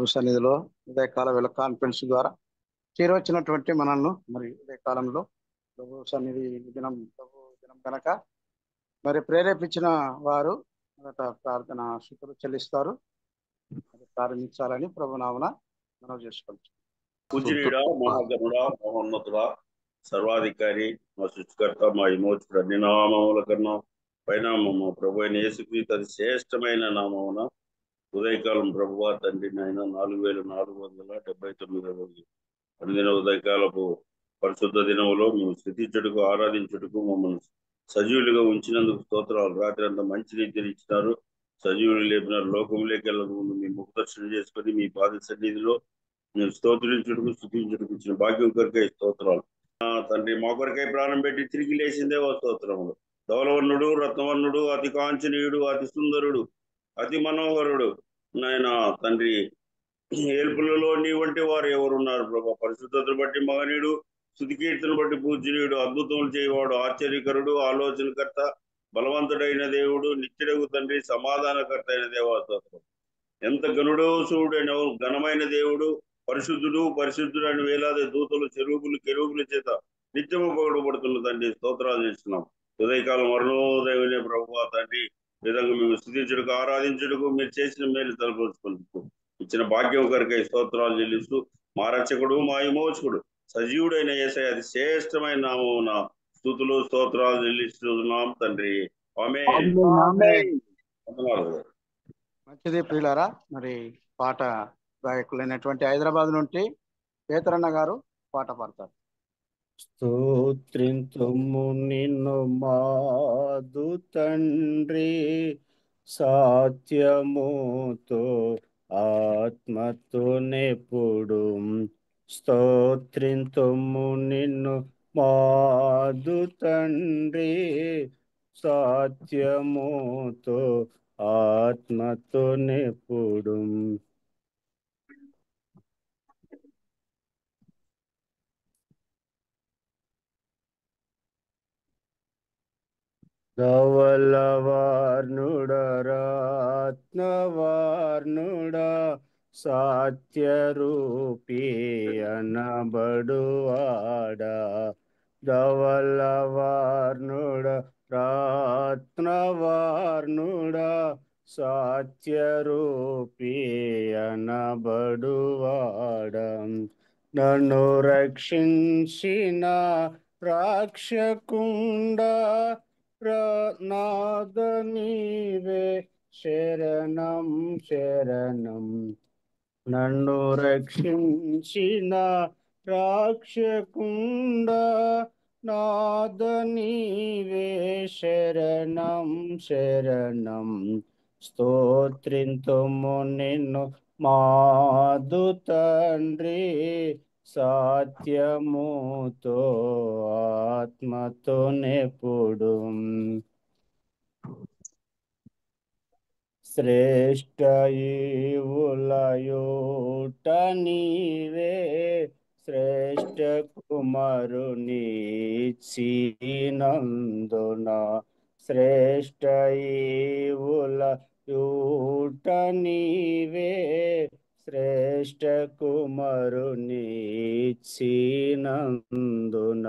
ప్రభు సన్నిధిలో ఉదయకాల వేళ కాన్ఫరెన్స్ ద్వారా చేరవచ్చినటువంటి మనల్ని మరి ఉదయకాలంలో ప్రభు సన్నిధి ప్రభు దినం కనుక మరి ప్రేరేపించిన వారు మొదట ప్రార్థన శుతులు చెల్లిస్తారు. మరి ప్రారంభించాలని ప్రభు నామన మనం చేసుకుంటాం. పూజనీయుడా, మహాగణుడా, మహోన్నతుడా, సర్వాధికారి, మా సృష్టికర్త, మా విమోచకుడు, అన్ని నామముల కన్నా పైనామము ప్రభు అయిన యేసుక్రీస్తు అతి శ్రేష్టమైన నామమున ఉదయకాలం ప్రభువా తండ్రి నాయన 4479 రోజు అనుదిన ఉదయకాలపు పరిశుద్ధ దినములో మేము స్థితించుటకు ఆరాధించుటకు మమ్మల్ని సజీవులుగా ఉంచినందుకు స్తోత్రాలు. రాత్రి అంతా మంచి రీతిని ఇచ్చినారు, సజీవులు లేపినారు. లోకంలోకి వెళ్ళక ముందు మీ ముఖ దర్శనం చేసుకొని మీ పాద సన్నిధిలో మేము స్తోత్రించుటకు స్థుతించుటకు ఇచ్చిన భాగ్యం కొరకై స్తోత్రాలు. తండ్రి మా కొరకై ప్రాణం పెట్టి తిరిగి లేచిందే ఓ స్తోత్రములు. ధవలవర్ణుడు, రత్నవర్ణుడు, అతి కాంచనీయుడు, అతి సుందరుడు, అతి మనోహరుడు నాయన తండ్రి, ఏల్పులలో నీ వంటి వారు ఎవరున్నారు ప్రభా? పరిశుద్ధతను బట్టి మహనీయుడు, స్తుతి కీర్తను బట్టి పూజనీయుడు, అద్భుతములు చేయవాడు, ఆశ్చర్యకరుడు, ఆలోచనకర్త, బలవంతుడైన దేవుడు, నిత్యుడగు తండ్రి, సమాధానకర్త అయిన దేవస్తోత్రం. ఎంత గనుడో చూడైన ఘనమైన దేవుడు, పరిశుద్ధుడు పరిశుద్ధుడు అని వేలాది దూతలు కెరూబుల చేత నిత్యము పొగడబడుతున్న తండ్రి స్తోత్రాలు చేస్తున్నాం. ఉదయకాలం అరుణోదయమే ప్రభువా తండ్రి, విధంగా మేము స్థుతించుటకు ఆరాధించుటకు మీరు చేసిన మేలు తలపోచుకుంటూ ఇచ్చిన భాగ్యం కొరకై స్తోత్రాలు చెల్లిస్తూ మా రక్షకుడు, మా విమోచకుడు, సజీవుడైన యేసయ్య అతి శ్రేష్టమైన నామమున స్తుతులు స్తోత్రాలు చెల్లిస్తున్నాం తండ్రి. ఆమేన్. వందనాలు. మంచిది ప్రియులారా. మరి పాట గాయకులైనటువంటి హైదరాబాద్ నుండి పేతరన్న గారు పాట పాడతారు. స్తోత్రింతుము నిన్ను మాదు తండ్రి, సత్యముతో ఆత్మతో నెప్పుడు. స్తోత్రింతుము నిన్ను మాదు తండ్రి, సత్యముతో ఆత్మతో నెప్పుడు. ధవలవర్ణుడ, రత్నవర్ణుడ, సత్యరూపీ అనబడువాడా. ధవలవర్ణుడ, రత్నవర్ణుడ, సత్యరూపీ అనబడువాడా. నన్ను రక్షించిన రక్షకుండా, నాద నీవే శరణం శరణం. నన్ను రక్షించిన రక్షకుండా, నాద నీవే శరణం శరణం. స్తోత్రింతుము నిన్ను మాదు తండ్రి, సత్యముతో ఆత్మతో నెప్పుడు. శ్రేష్ట ఈవులయుట నీవే, శ్రేష్ట కుమారుని ఇచ్చినందున. శ్రేష్ట ఈవులయుట నీవే, శ్రేష్ట కుమారుని ఇచ్చినందున.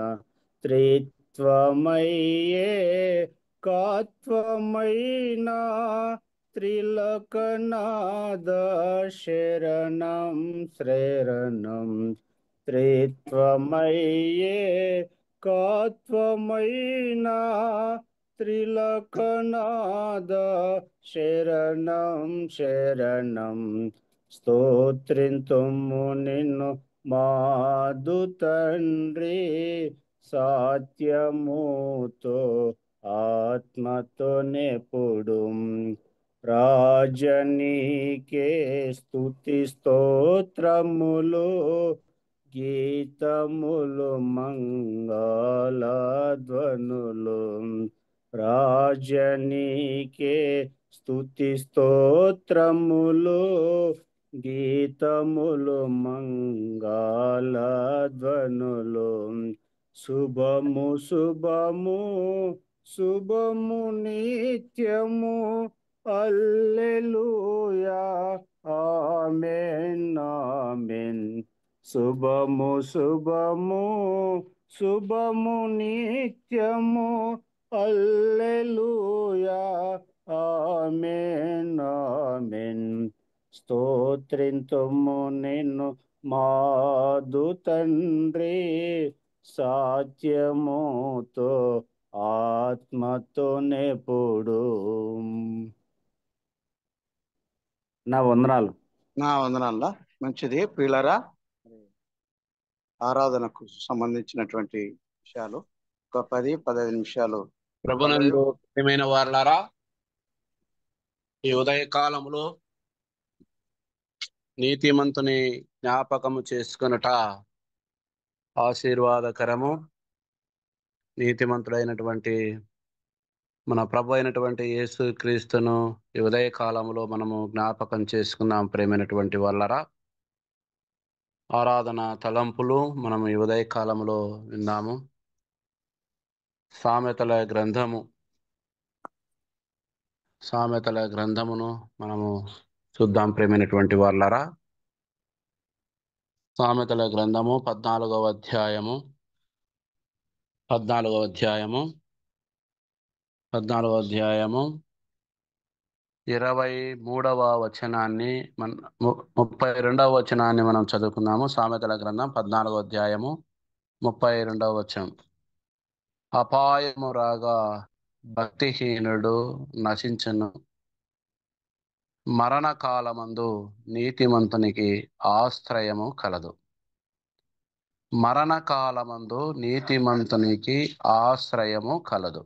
త్రిత్వమయ్యే కాత్వమైనా, త్రిలోకనాథ శరణం శరణం. త్రిత్వమయ్యే కాత్వమైనా, త్రిలోకనాథ శరణం శరణం. స్తోత్రింతుము నిన్ను మాదు తండ్రి, సత్యముతో ఆత్మతో నెప్పుడు. రాజనీకే స్తుతి స్తోత్రములు, గీతములు మంగళధ్వనులు. రాజనీకే స్తుతి స్తోత్రములు, గీతములు మంగళధ్వనులు. శుభము శుభము శుభము నిత్యము, హల్లెలూయా ఆమెన్ ఆమెన్. శుభము శుభము శుభము నిత్యము. హల్లెలూయా. Amen amen. స్తోత్రింతుము నిన్ను మాదు తండ్రి, సాత్యముతో ఆత్మతో నెప్పుడు. నా వందనాలు. నా వందనాల. మంచిది ప్రియులారా, ఆరాధనకు సంబంధించినటువంటి విషయాలు ఒక 10-15 నిమిషాలు ప్రభునందు ప్రియమైన వారలారా, ఈ ఉదయకాలములో నీతిమంతుని జ్ఞాపకము చేసుకొనుట ఆశీర్వాదకరము. నీతిమంతుడైనటువంటి మన ప్రభు అయినటువంటి యేసు క్రీస్తును ఈ ఉదయకాలంలో మనము జ్ఞాపకం చేసుకున్నాం. ప్రేమైనటువంటి వాళ్ళరా, ఆరాధన తలంపులు మనము ఈ ఉదయకాలంలో విన్నాము. సామెతల గ్రంథమును మనము చూద్దాం. ప్రేమైనటువంటి వాళ్ళరా, సామెతల గ్రంథము 14వ అధ్యాయము 23వ వచనాన్ని 32వ వచనాన్ని మనం చదువుకుందాము. సామెతల గ్రంథం 14వ అధ్యాయము 32వ వచనం. అపాయము రాగా భక్తిహీనుడు నశించును, మరణకాలమందు నీతిమంతునికి ఆశ్రయము కలదు. మరణకాలమందు నీతిమంతునికి ఆశ్రయము కలదు.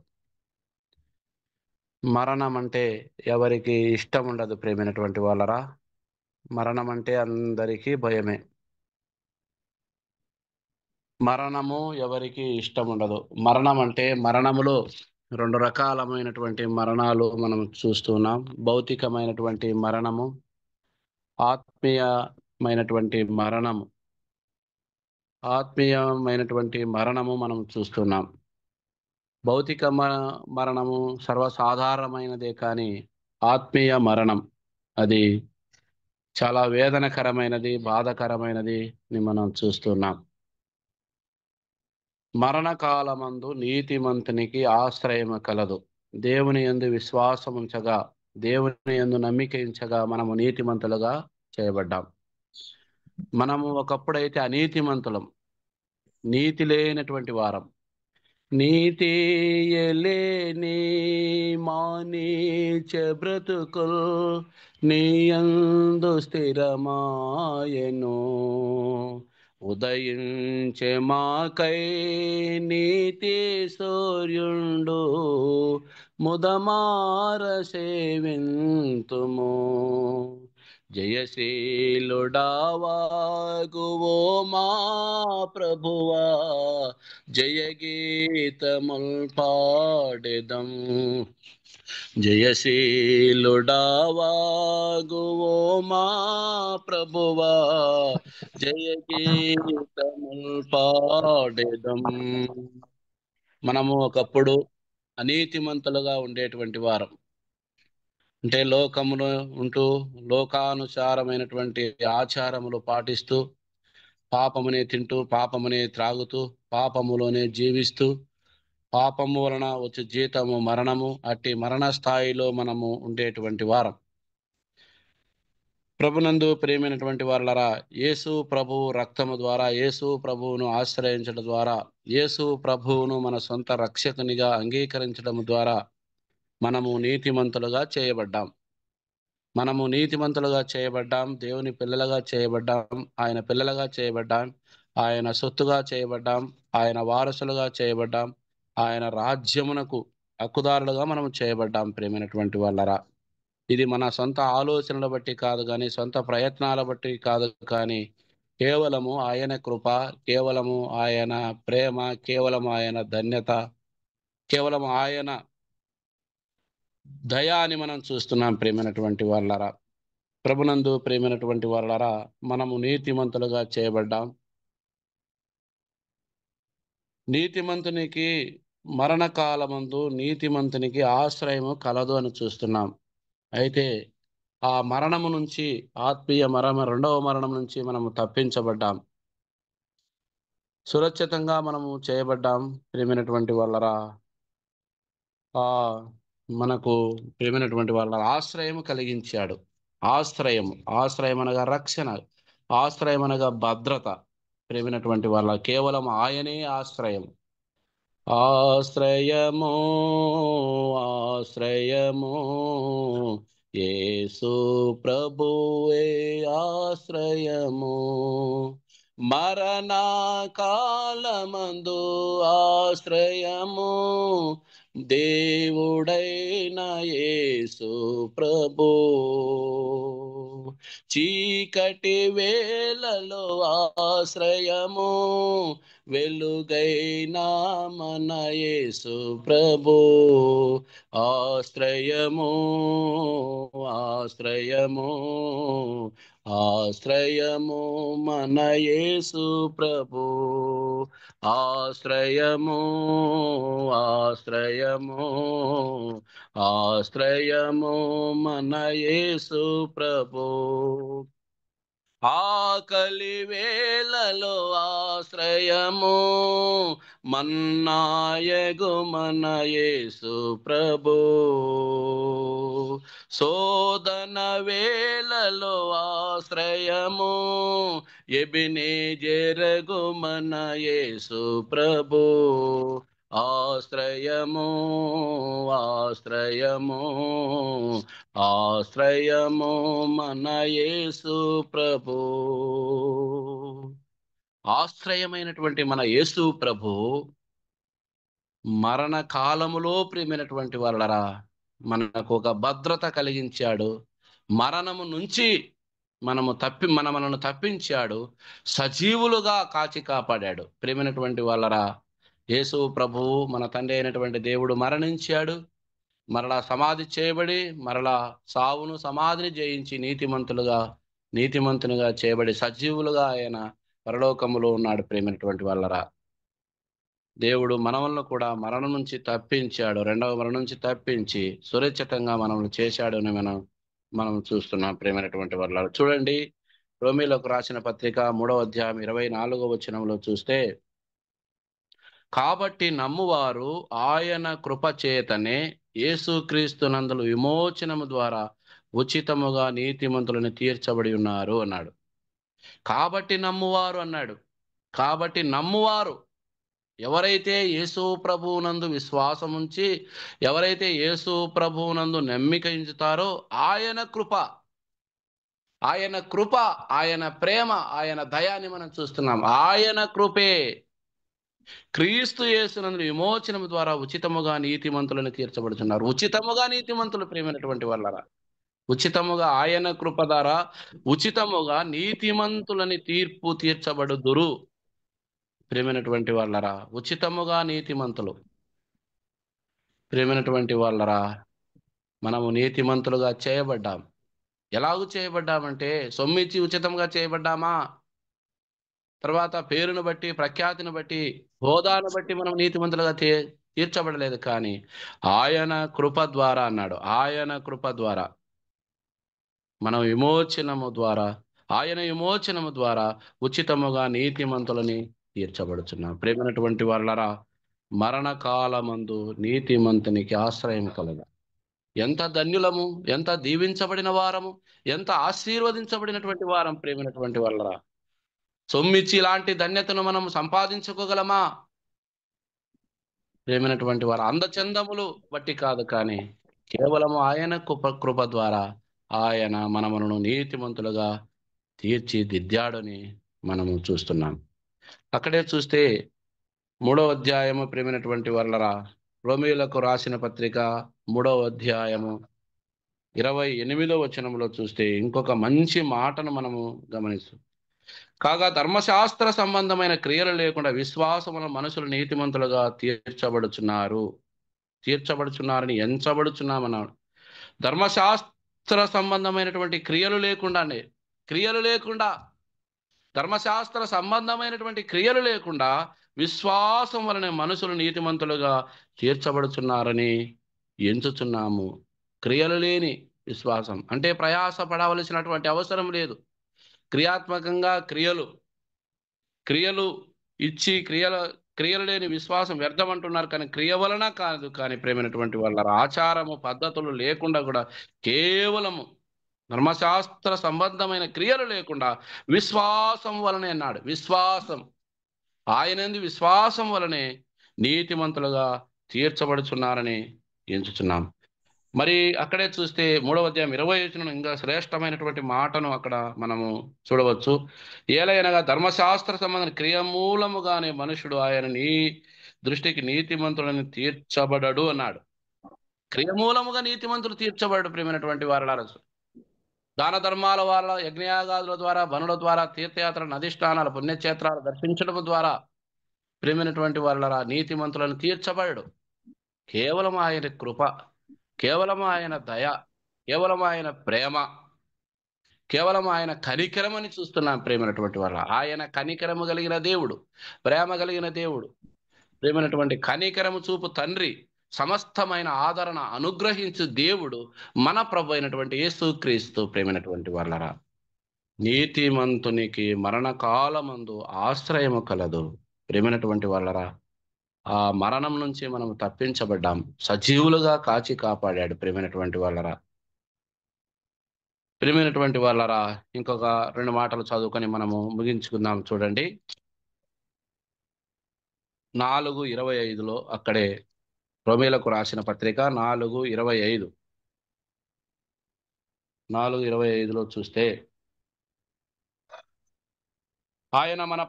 మరణం అంటే ఎవరికి ఇష్టం ఉండదు ప్రేమైనటువంటి వాళ్ళరా. మరణం అంటే అందరికీ భయమే. మరణము ఎవరికి ఇష్టం ఉండదు. మరణం అంటే మరణములో 2 రకాలమైనటువంటి మరణాలు మనం చూస్తున్నాం. భౌతికమైనటువంటి మరణము, ఆత్మీయమైనటువంటి మరణము మనం చూస్తున్నాం. భౌతిక మరణము సర్వసాధారణమైనదే, కానీ ఆత్మీయ మరణం అది చాలా వేదనకరమైనది, బాధకరమైనది మనం చూస్తున్నాం. మరణకాలమందు నీతిమంతునికి ఆశ్రయము కలదు. దేవుని యందు విశ్వాసముంచగా, దేవుని యందు నమ్మిక ఉంచగా మనము నీతిమంతులుగా చేయబడ్డాం. మనము ఒకప్పుడైతే అనీతిమంతులం, నీతి లేనటువంటి వారం. నీతి లేని మానీచ బ్రతుకుల్ నీయందు స్థిరమాయను. ఉదయించే మాకై నీతి సూర్యుండు, ముదమార సేవింతుము. జయశీలుడావాగువో మా ప్రభువా, జయగీతముల్ పాడెదం. జయశీలుడావాగువో మా ప్రభువా, జయగీతముల్ పాడెదం. మనము ఒకప్పుడు అనీతిమంతులుగా ఉండేటువంటి వారం. అంటే లోకములో ఉంటూ లోకానుసారమైనటువంటి ఆచారములు పాటిస్తూ, పాపమునే తింటూ, పాపమునే త్రాగుతూ, పాపములోనే జీవిస్తూ, పాపము వలన వచ్చే జీతము మరణము. అట్టి మరణ స్థాయిలో మనము ఉండేటువంటి వారం. ప్రభునందు ప్రియమైనటువంటి వారలారా, యేసు ప్రభువు రక్తము ద్వారా, యేసు ప్రభువును ఆశ్రయించడం ద్వారా, యేసు ప్రభువును మన సొంత రక్షకునిగా అంగీకరించడం ద్వారా మనము నీతిమంతులుగా చేయబడ్డాం. దేవుని పిల్లలుగా చేయబడ్డాం. ఆయన పిల్లలుగా చేయబడ్డాం. ఆయన సొత్తుగా చేయబడ్డాం. ఆయన వారసులుగా చేయబడ్డాం. ఆయన రాజ్యమునకు హక్కుదారులుగా మనం చేయబడ్డాం. ప్రియమైనటువంటి వాళ్ళరా, ఇది మన సొంత ఆలోచనల బట్టి కాదు, కానీ సొంత ప్రయత్నాల బట్టి కాదు, కానీ కేవలము ఆయన కృప, కేవలము ఆయన ప్రేమ, కేవలము ఆయన ధన్యత, కేవలము ఆయన దయాని మనం చూస్తున్నాం. ప్రియమైనటువంటి వాళ్ళరా, ప్రభునందు ప్రియమైనటువంటి వాళ్ళరా, మనము నీతిమంతులుగా చేయబడ్డాం. నీతిమంతునికి మరణకాలమందు నీతిమంతునికి ఆశ్రయము కలదు అని చూస్తున్నాం. అయితే ఆ మరణము నుంచి, ఆత్మీయ రెండవ మరణం నుంచి మనము తప్పించబడ్డాం. సురక్షితంగా మనము చేయబడ్డాం. ప్రియమైనటువంటి వాళ్ళరా, ఆ మనకు ప్రియమైనటువంటి వాళ్ళ ఆశ్రయం కలిగించాడు. ఆశ్రయం అనగా రక్షణ, ఆశ్రయం అనగా భద్రత. ప్రియమైనటువంటి వాళ్ళ కేవలం ఆయనే ఆశ్రయం. ఆశ్రయము ఆశ్రయము యేసు ప్రభువే ఆశ్రయము. మరణ కాలమందు ఆశ్రయము దేవుడైన యేసు ప్రభు. చీకటి వేళలో ఆశ్రయము వెలుగైన మన యేసు ప్రభు. ఆశ్రయము ఆశ్రయము ఆశ్రయము మన యేసు ప్రభు. ఆశ్రయము ఆశ్రయము ఆశ్రయము మన యేసు ప్రభు. ఆకలి వేళలో ఆశ్రయము మన్నాయగు మన యేసు ప్రభు. శోధన వేళలో ఆశ్రయము ఎబినేజెరగు మన యేసు ప్రభు. ఆశ్రయము ఆశ్రయము ఆశ్రయము మన యేసు ప్రభు. ఆశ్రయమైనటువంటి మన యేసు ప్రభు మరణ కాలములో ప్రియమైనటువంటి వాళ్ళరా మనకు ఒక భద్రత కలిగించాడు. మరణము నుంచి మనను తప్పించాడు. సజీవులుగా కాచి కాపాడాడు. ప్రియమైనటువంటి వాళ్ళరా, యేసు ప్రభు మన తండ్రి అయినటువంటి దేవుడు మరణించాడు. మరలా సమాధి చేయబడి, మరలా సావును సమాధిని జయించి నీతిమంతునిగా చేయబడి సజీవులుగా ఆయన పరలోకములో ఉన్నాడు. ప్రేమైనటువంటి వాళ్ళరా, దేవుడు మనవలను కూడా మరణం నుంచి తప్పించాడు. రెండవ మరణం నుంచి తప్పించి సురక్షితంగా మనల్ని చేశాడు అని మనం చూస్తున్నాం. ప్రేమైనటువంటి వాళ్ళరా, చూడండి రోమీలకు రాసిన పత్రిక 3వ అధ్యాయం 24వ వచనంలో చూస్తే, కాబట్టి నమ్మువారు ఆయన కృప చేతనే యేసుక్రీస్తునందు విమోచనము ద్వారా ఉచితముగా నీతిమంతులను తీర్చబడి ఉన్నారు అన్నాడు. కాబట్టి నమ్మువారు అన్నాడు. కాబట్టి నమ్మువారు ఎవరైతే యేసు ప్రభువునందు విశ్వాసం ఉంచి, ఎవరైతే యేసు ప్రభువునందు నమ్మిక ఉంచుతారో ఆయన కృప, ఆయన ప్రేమ, ఆయన దయాన్ని మనం చూస్తున్నాం. ఆయన కృపే క్రీస్తు యేసునందు విమోచనము ద్వారా ఉచితముగా నీతిమంతులను తీర్చబడుతున్నారు. ఉచితముగా నీతిమంతులు ప్రేమైనటువంటి వాళ్ళరా, ఉచితముగా ఆయన కృప ద్వారా ఉచితముగా నీతిమంతులని తీర్చబడుదురు. ప్రేమైనటువంటి వాళ్ళరా, ఉచితముగా నీతిమంతులు. ప్రేమైనటువంటి వాళ్ళరా, మనము నీతిమంతులుగా చేయబడ్డాం. ఎలాగూ చేయబడ్డామంటే సొమ్మిచ్చి ఉచితంగా చేయబడ్డామా? తర్వాత పేరును బట్టి, ప్రఖ్యాతిని బట్టి, హోదాను బట్టి మనం నీతిమంతులుగా తీర్చబడలేదు. కానీ ఆయన కృప ద్వారా అన్నాడు. ఆయన కృప ద్వారా మనం ఆయన విమోచనము ద్వారా ఉచితముగా నీతిమంతులని తీర్చబడుచున్నాం. ప్రేమైనటువంటి వాళ్ళరా, మరణకాలమందు నీతిమంతునికి ఆశ్రయం కలగా. ఎంత ధన్యులము, ఎంత దీవించబడిన వారము, ఎంత ఆశీర్వదించబడినటువంటి వారం. ప్రేమైనటువంటి వాళ్ళరా, సొమ్మిచ్చి ఇలాంటి ధన్యతను మనం సంపాదించుకోగలమా? ప్రేమైనటువంటి వారు అందచందములు బట్టి కాదు, కానీ కేవలము ఆయన కృప ద్వారా ఆయన మనమును నీతిమంతులుగా తీర్చిదిద్దాడని మనము చూస్తున్నాం. అక్కడే చూస్తే 3వ అధ్యాయము ప్రేమైనటువంటి వాళ్ళరా, రోమీయులకు రాసిన పత్రిక 3వ అధ్యాయము 28వ వచనంలో చూస్తే ఇంకొక మంచి మాటను మనము గమనిస్తాం. కాగా ధర్మశాస్త్ర సంబంధమైన క్రియలు లేకుండా విశ్వాసముల మనుషులు నీతిమంతులుగా తీర్చబడుచున్నారని ఎంచబడుచున్నామన్నాడు. ధర్మశాస్త్ర సంబంధమైనటువంటి క్రియలు లేకుండా ధర్మశాస్త్ర సంబంధమైనటువంటి క్రియలు లేకుండా విశ్వాసం వలన మనుషులు నీతిమంతులుగా తీర్చబడుచున్నారని ఎంచుచున్నాము. క్రియలు లేని విశ్వాసం. అంటే ప్రయాస పడవలసినటువంటి అవసరం లేదు. క్రియాత్మకంగా క్రియలు ఇచ్చి క్రియలు లేని విశ్వాసం వ్యర్థం అంటున్నారు, కానీ క్రియ వలన కాదు. కానీ ప్రేమైనటువంటి వాళ్ళ ఆచారము పద్ధతులు లేకుండా కూడా కేవలము ధర్మశాస్త్ర సంబంధమైన క్రియలు లేకుండా విశ్వాసం వలనే అన్నాడు. ఆయనందు విశ్వాసం వలనే నీతిమంతులుగా తీర్చబడుచున్నారని ఎంచుచున్నాం. మరి అక్కడే చూస్తే 3వ అధ్యాయం 20వ వచనం ఇంకా శ్రేష్టమైనటువంటి మాటను అక్కడ మనము చూడవచ్చు. ఏలయనగా ధర్మశాస్త్ర సంబంధం క్రియమూలముగానే మనుషుడు ఆయన దృష్టికి నీతిమంతులని తీర్చబడడు అన్నాడు. క్రియమూలముగా నీతిమంతులు తీర్చబడడు. ప్రియమైనటువంటి వారలారా, దాన ధర్మాల వల్ల, యజ్ఞయాగాదుల ద్వారా, బనుల ద్వారా, తీర్థయాత్రల, అధిష్టానాల, పుణ్యక్షేత్రాలు దర్శించడం ద్వారా ప్రియమైనటువంటి వారలారా నీతిమంతులను తీర్చబడడు. కేవలం ఆయన కృప, కేవలం ఆయన దయ, కేవలం ఆయన ప్రేమ, కేవలం ఆయన కనికరం అని చూస్తున్నాం. ప్రేమైనటువంటి వాళ్ళ ఆయన కనికరము కలిగిన దేవుడు, ప్రేమ కలిగిన దేవుడు, ప్రేమైనటువంటి కనికరము చూపు తండ్రి, సమస్తమైన ఆదరణ అనుగ్రహించు దేవుడు మన ప్రభు అయినటువంటి యేసుక్రీస్తు. ప్రేమైనటువంటి వాళ్ళరా, నీతిమంతునికి మరణకాలమందు ఆశ్రయము కలదు. ప్రేమైనటువంటి వాళ్ళరా, ఆ మరణం నుంచి మనం తప్పించబడ్డాం. సజీవులుగా కాచి కాపాడాడు. ప్రేమైనటువంటి వాళ్ళరా ఇంకొక 2 మాటలు చదువుకొని మనము ముగించుకుందాం. చూడండి, 4:25 అక్కడే రోమీలకు రాసిన పత్రిక 4:25 చూస్తే, ఆయన మన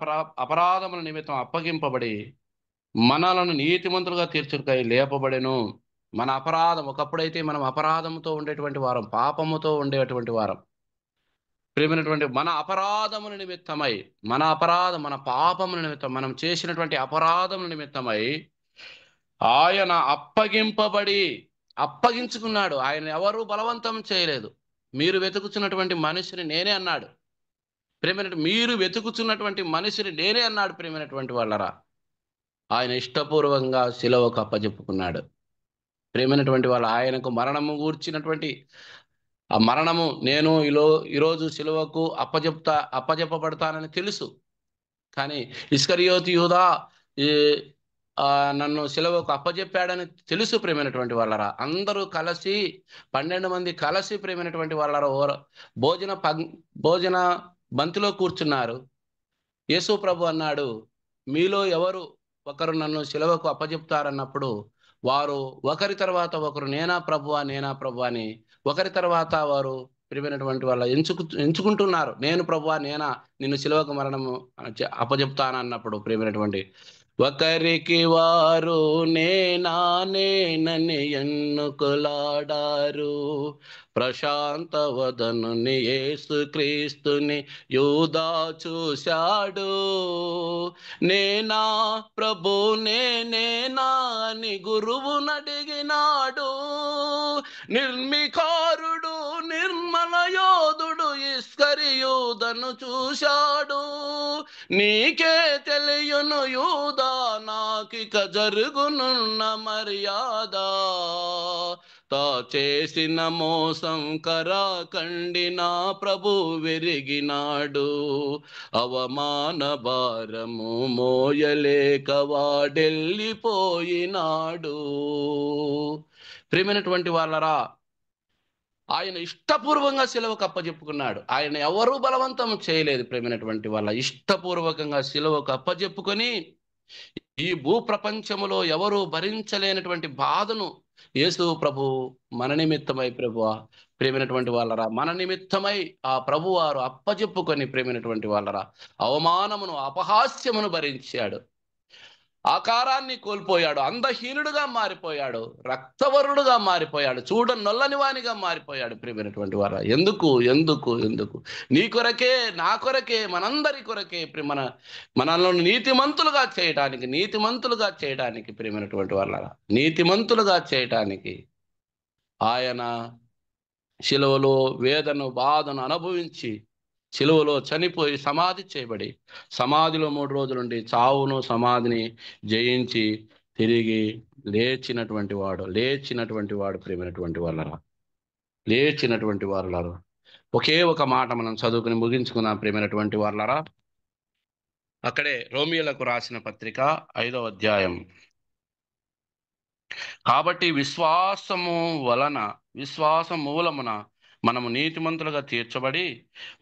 అపరాధముల నిమిత్తం అప్పగింపబడి మనలను నీతిమంతులుగా తీర్చుటకై లేపబడెను. మన అపరాధం, ఒకప్పుడైతే మనం అపరాధముతో ఉండేటువంటి వారం, పాపముతో ఉండేటువంటి వారం. ప్రియమైనటువంటి మన అపరాధముల నిమిత్తమై, మన పాపముల నిమిత్తం, మనం చేసినటువంటి అపరాధముల నిమిత్తమై ఆయన అప్పగించుకున్నాడు. ఆయన ఎవరు బలవంతం చేయలేదు. మీరు వెతుకుతున్నటువంటి మనిషిని నేనే అన్నాడు. మీరు వెతుకుతున్నటువంటి మనిషిని నేనే అన్నాడు. ప్రియమైనటువంటి వాళ్ళరా, ఆయన ఇష్టపూర్వకంగా శిలువకు అప్పజెప్పుకున్నాడు. ప్రియమైనటువంటి వాళ్ళు, ఆయనకు మరణము గూర్చినటువంటి ఆ మరణము, నేను ఈరోజు శిలువకు అప్పజెప్పబడతానని తెలుసు. కానీ ఇస్కరియోతు యూదా నన్ను శిలువకు అప్పజెప్పాడని తెలుసు. ప్రియమైనటువంటి వాళ్ళరా, అందరూ కలిసి 12 మంది కలిసి ప్రియమైనటువంటి వాళ్ళరా భోజన బంతిలో కూర్చున్నారు. యేసు ప్రభు అన్నాడు, మీలో ఎవరు ఒకరు నన్ను శిలువకు అప్పజెప్తారన్నప్పుడు వారు ఒకరి తర్వాత ఒకరు నేనా ప్రభువా అని ఒకరి తర్వాత వారు ప్రియమైనటువంటి వాళ్ళ ఎంచుకుంటున్నారు. నేను ప్రభువా, నేనా నిన్ను శిలువకు మరణము అప్పజెప్తానన్నప్పుడు ప్రియమైనటువంటి ఒకరికి వారు నేనని ఎన్నుకులాడారు. ప్రశాంత వదనుని యేసుక్రీస్తుని యూదా చూశాడు. నేనా ప్రభు నేనేనా అని గురువునడిగినాడు. నిర్మికారుడు నిర్మల యోధుడు ఇస్కరియోతును చూశాడు. నీకే తెలియను యూదా, నాకిక జరుగునున్న మర్యాద. తా చేసిన మోసం కరాకండి నా ప్రభు విరిగినాడు. అవమాన భారము మోయలేక వాడెళ్ళిపోయినాడు. ప్రియమైనటువంటి వాళ్ళరా, ఆయన ఇష్టపూర్వకంగా శిలువకు అప్పజెప్పుకున్నాడు. ఆయన ఎవరూ బలవంతం చేయలేదు. ప్రియమైనటువంటి వాళ్ళ ఇష్టపూర్వకంగా శిలువకు అప్పజెప్పుకొని ఈ భూప్రపంచములో ఎవరు భరించలేనటువంటి బాధను యేసు ప్రభు మన నిమిత్తమై, ప్రియమైనటువంటి వాళ్ళరా, మన నిమిత్తమై ఆ ప్రభు వారు అప్పజెప్పుకొని ప్రియమైనటువంటి వాళ్ళరా అవమానమును అపహాస్యమును భరించాడు. ఆకారాన్ని కోల్పోయాడు. అందహీనుడుగా మారిపోయాడు. రక్తవరుడుగా మారిపోయాడు. నొల్లని వానిగా మారిపోయాడు. ప్రియమైనటువంటి వారా, ఎందుకు నీ కొరకే, నా కొరకే, మనందరి కొరకే, మనల్ని నీతిమంతులుగా చేయడానికి ప్రియమైనటువంటి వాళ్ళరా, నీతిమంతులుగా చేయటానికి ఆయన శిలువలో వేదన బాధను అనుభవించి శిలువలో చనిపోయి సమాధి చేయబడి సమాధిలో 3 రోజులుండి చావును సమాధిని జయించి తిరిగి లేచినటువంటి వాడు ప్రియమైనటువంటి వాళ్ళరా, లేచినటువంటి వారులారు. ఒకే ఒక మాట మనం చదువుకుని ముగించుకుందాం ప్రియమైనటువంటి వారులారా. అక్కడే రోమియోలకు రాసిన పత్రిక 5వ అధ్యాయం. కాబట్టి విశ్వాసం మూలమున మనము నీతిమంతులుగా తీర్చబడి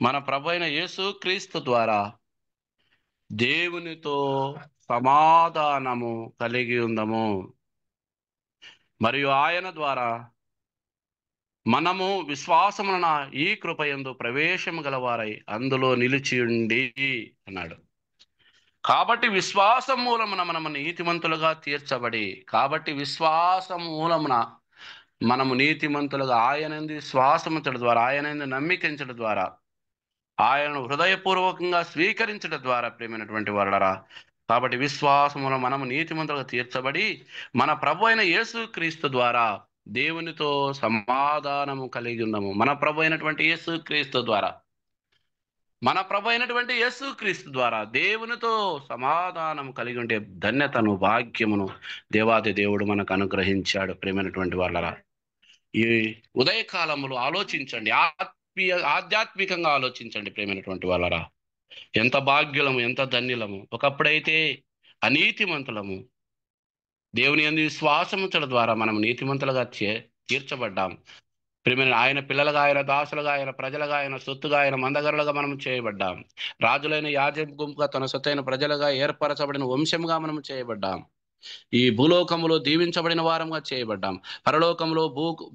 మన ప్రభువైన యేసుక్రీస్తు ద్వారా దేవునితో సమాధానము కలిగి ఉందము. మరియు ఆయన ద్వారా మనము విశ్వాసమున ఈ కృపయందు ప్రవేశము గలవారై అందులో నిలిచియుండి అన్నాడు. కాబట్టి విశ్వాసం మూలమున మనము నీతిమంతులుగా తీర్చబడి, మనము నీతిమంతులుగా ఆయనందు విశ్వాసముంచడం ద్వారా, ఆయనందు నమ్మికించడం ద్వారా, ఆయనను హృదయపూర్వకంగా స్వీకరించడం ద్వారా ప్రియమైనటువంటి వారలారా, కాబట్టి విశ్వాసములో మనము నీతిమంతులుగా తీర్చబడి మన ప్రభు అయిన యేసుక్రీస్తు ద్వారా దేవునితో సమాధానము కలిగి ఉన్నాము. మన ప్రభు అయినటువంటి యేసుక్రీస్తు ద్వారా దేవునితో సమాధానం కలిగి ఉండే ధన్యతను, భాగ్యమును దేవాది దేవుడు మనకు అనుగ్రహించాడు. ప్రియమైనటువంటి వాళ్ళరా, ఈ ఉదయకాలములో ఆలోచించండి, ఆధ్యాత్మికంగా ఆలోచించండి. ప్రియమైనటువంటి వాళ్ళరా, ఎంత భాగ్యులము, ఎంత ధన్యులము. ఒకప్పుడైతే అనీతిమంతులము, దేవుని యందు విశ్వాసముంచడం ద్వారా మనం నీతిమంతులుగా తీర్చబడ్డాం. ప్రియమైన ఆయన పిల్లలుగా, ఆయన దాసులుగా, ఆయన ప్రజలుగా, ఆయన సొత్తుగా, ఆయన మందగరులుగా మనం చేయబడ్డాం. రాజులైన యాజక గుంపుగా తన సొత్తైన ప్రజలుగా ఏర్పరచబడిన వంశముగా మనం చేయబడ్డాం. ఈ భూలోకములో దీవించబడిన వారంగా చేయబడ్డాం.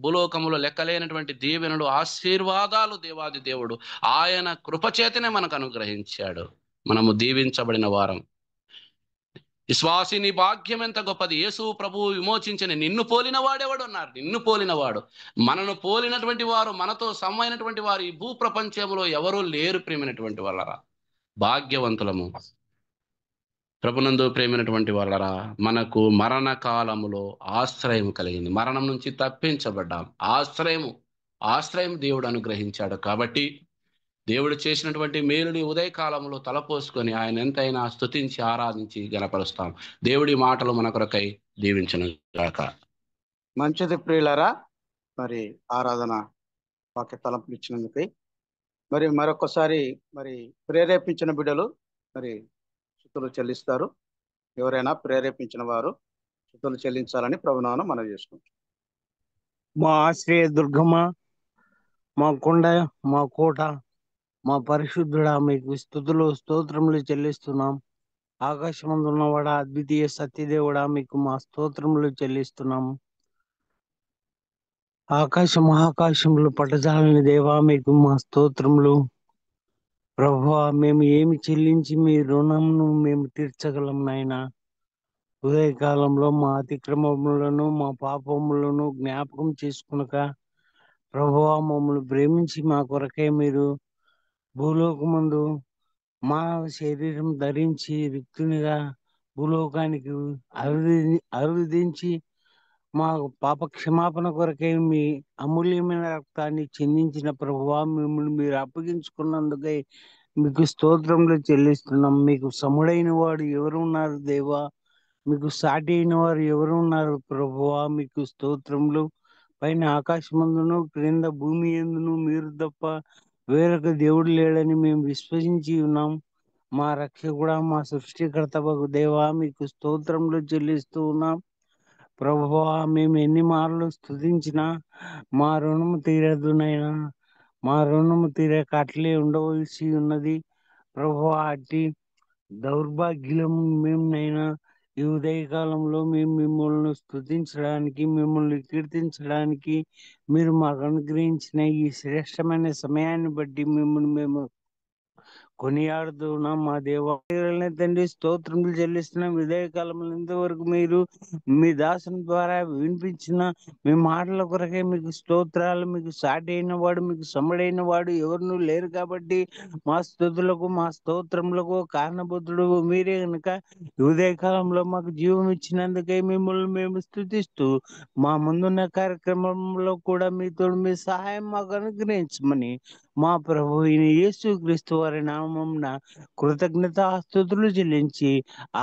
భూలోకములో లెక్కలేనటువంటి దీవెనలు, ఆశీర్వాదాలు దేవాది దేవుడు ఆయన కృపచేతనే మనకు అనుగ్రహించాడు. మనము దీవించబడిన వారం. విశ్వాసి, నీ భాగ్యం ఎంత గొప్పది. యేసు ప్రభువు విమోచించిన నిన్ను పోలిన వాడెవడు అన్నారు. నిన్ను పోలినవాడు, మనను పోలినటువంటి వారు, మనతో సమైనటువంటి వారు ఈ భూప్రపంచంలో ఎవరూ లేరు. ప్రేమైనటువంటి వాళ్ళరా, భాగ్యవంతులము. ప్రభునందు ప్రేమైనటువంటి వాళ్ళరా, మనకు మరణ కాలములో ఆశ్రయం కలిగింది. మరణం నుంచి తప్పించబడ్డాం. ఆశ్రయం దేవుడు అనుగ్రహించాడు. కాబట్టి దేవుడు చేసినటువంటి మేలుని ఉదయకాలంలో తలపోసుకొని ఆయన ఎంతైనా స్తుతించి ఆరాధించి గణపరుస్తాం. దేవుడి మాటలు మన కొరకై దీవించును గాక. మంచిది ప్రియులారా, మరి ఆరాధన వాక్య తలంపులు ఇచ్చినందుకై మరి మరొకసారి మరి ప్రేరేపించిన బిడ్డలు మరి స్తుతులు చెల్లిస్తారు. ఎవరైనా ప్రేరేపించిన వారు స్తుతులు చెల్లించాలని ప్రభునామమున మనవి చేసుకుంటాం. మా ఆశ్రయ దుర్గమ, మా కొండ, మా కోట, మా పరిశుద్ధుడా, మీకు స్తుతులు స్తోత్రములు చెల్లిస్తున్నాం. ఆకాశమందున్నవాడా, అద్వితీయ సత్యదేవుడా, మీకు మా స్తోత్రములు చెల్లిస్తున్నాం. మహాకాశములు పట్టజాలని దేవా, మీకు మా స్తోత్రములు. ప్రభువా, మేము ఏమి చెల్లించి మీ రుణంను మేము తీర్చగలం నాయనా? ఉదయకాలంలో మా అతిక్రమములను, మా పాపములను జ్ఞాపకం చేసుకునక ప్రభువా, మమ్మల్ని ప్రేమించి మా కొరకై మీరు భూలోకమందు మానవ శరీరం ధరించి రిక్తునిగా భూలోకానికి అరుదించి మా పాప క్షమాపణ కొరకై మీ అమూల్యమైన రక్తాన్ని చిందించిన ప్రభువా, మిమ్మల్ని మీరు అప్పగించుకున్నందుకై మీకు స్తోత్రములు చెల్లిస్తున్నాం. మీకు సముడైన వాడు ఎవరు ఉన్నారు దేవా? మీకు సాటి అయిన వారు ఎవరు ఉన్నారు ప్రభువా? మీకు స్తోత్రములు. పైన ఆకాశమందును క్రింద భూమి యందును మీరు తప్ప వేరొక దేవుడు లేడని మేము విశ్వసించి ఉన్నాం. మా రక్షకుడా, మా సృష్టికర్తవగు దేవా, మీకు స్తోత్రములు చెల్లిస్తూ ఉన్నాం. ప్రభువా, మేము ఎన్ని మార్లు స్తుతించినా మా రుణము తీరదునైనా, మా రుణము తీరక అట్లే ఉండవలసి ఉన్నది ప్రభువా. అట్టి దౌర్భాగ్యం మేమునైనా ఈ ఉదయకాలంలో మేము మిమ్మల్ని స్తుతించడానికి, మిమ్మల్ని కీర్తించడానికి మీరు మాకు అనుగ్రహించిన ఈ శ్రేష్టమైన సమయాన్ని బట్టి మిమ్మల్ని మేము కొనియాడుతున్నాం. మా దేవా తండ్రి, స్తోత్రములు చెల్లిస్తున్నాం. ఉదయకాలంలో ఇంతవరకు మీరు మీ దాసుని ద్వారా వినిపించిన మీ మాటల కొరకే మీకు స్తోత్రాలు. మీకు సాటి అయిన వాడు, మీకు సముడైన వాడు ఎవరు లేరు కాబట్టి మా స్తుతులకు, మా స్తోత్రములకు కారణభూతుడు మీరే కనుక ఉదయకాలంలో మాకు జీవం ఇచ్చినందుకే మిమ్మల్ని మేము స్తుతిస్తూ మా ముందున్న కార్యక్రమంలో కూడా మీతో మీ సహాయం మాకు అనుగ్రహించమని మా ప్రభు అయిన యేసుక్రీస్తు వారి నామమున కృతజ్ఞతాస్తుతులు చెల్లించి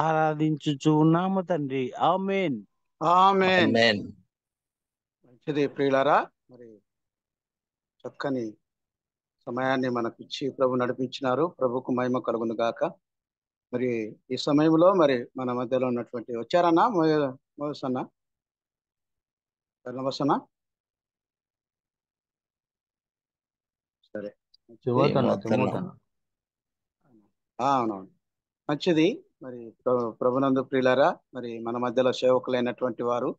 ఆరాధించుచు ఉన్నాము తండ్రి. ఆమేన్. ఆమేన్. మంచిది ప్రియులారా, మరి చక్కని సమయాన్ని మనకు ఇచ్చి ప్రభు నడిపించినారు. ప్రభుకు మహిమ కలుగును గాక. మరి ఈ సమయంలో మరి మన మధ్యలో ఉన్నటువంటి వచ్చారన్నా మోస అన్న, నమస్తన్నా. సరే, అవునవును, మంచిది. మరి ప్రభునందు ప్రియులారా, మరి మన మధ్యలో సేవకులైనటువంటి వారు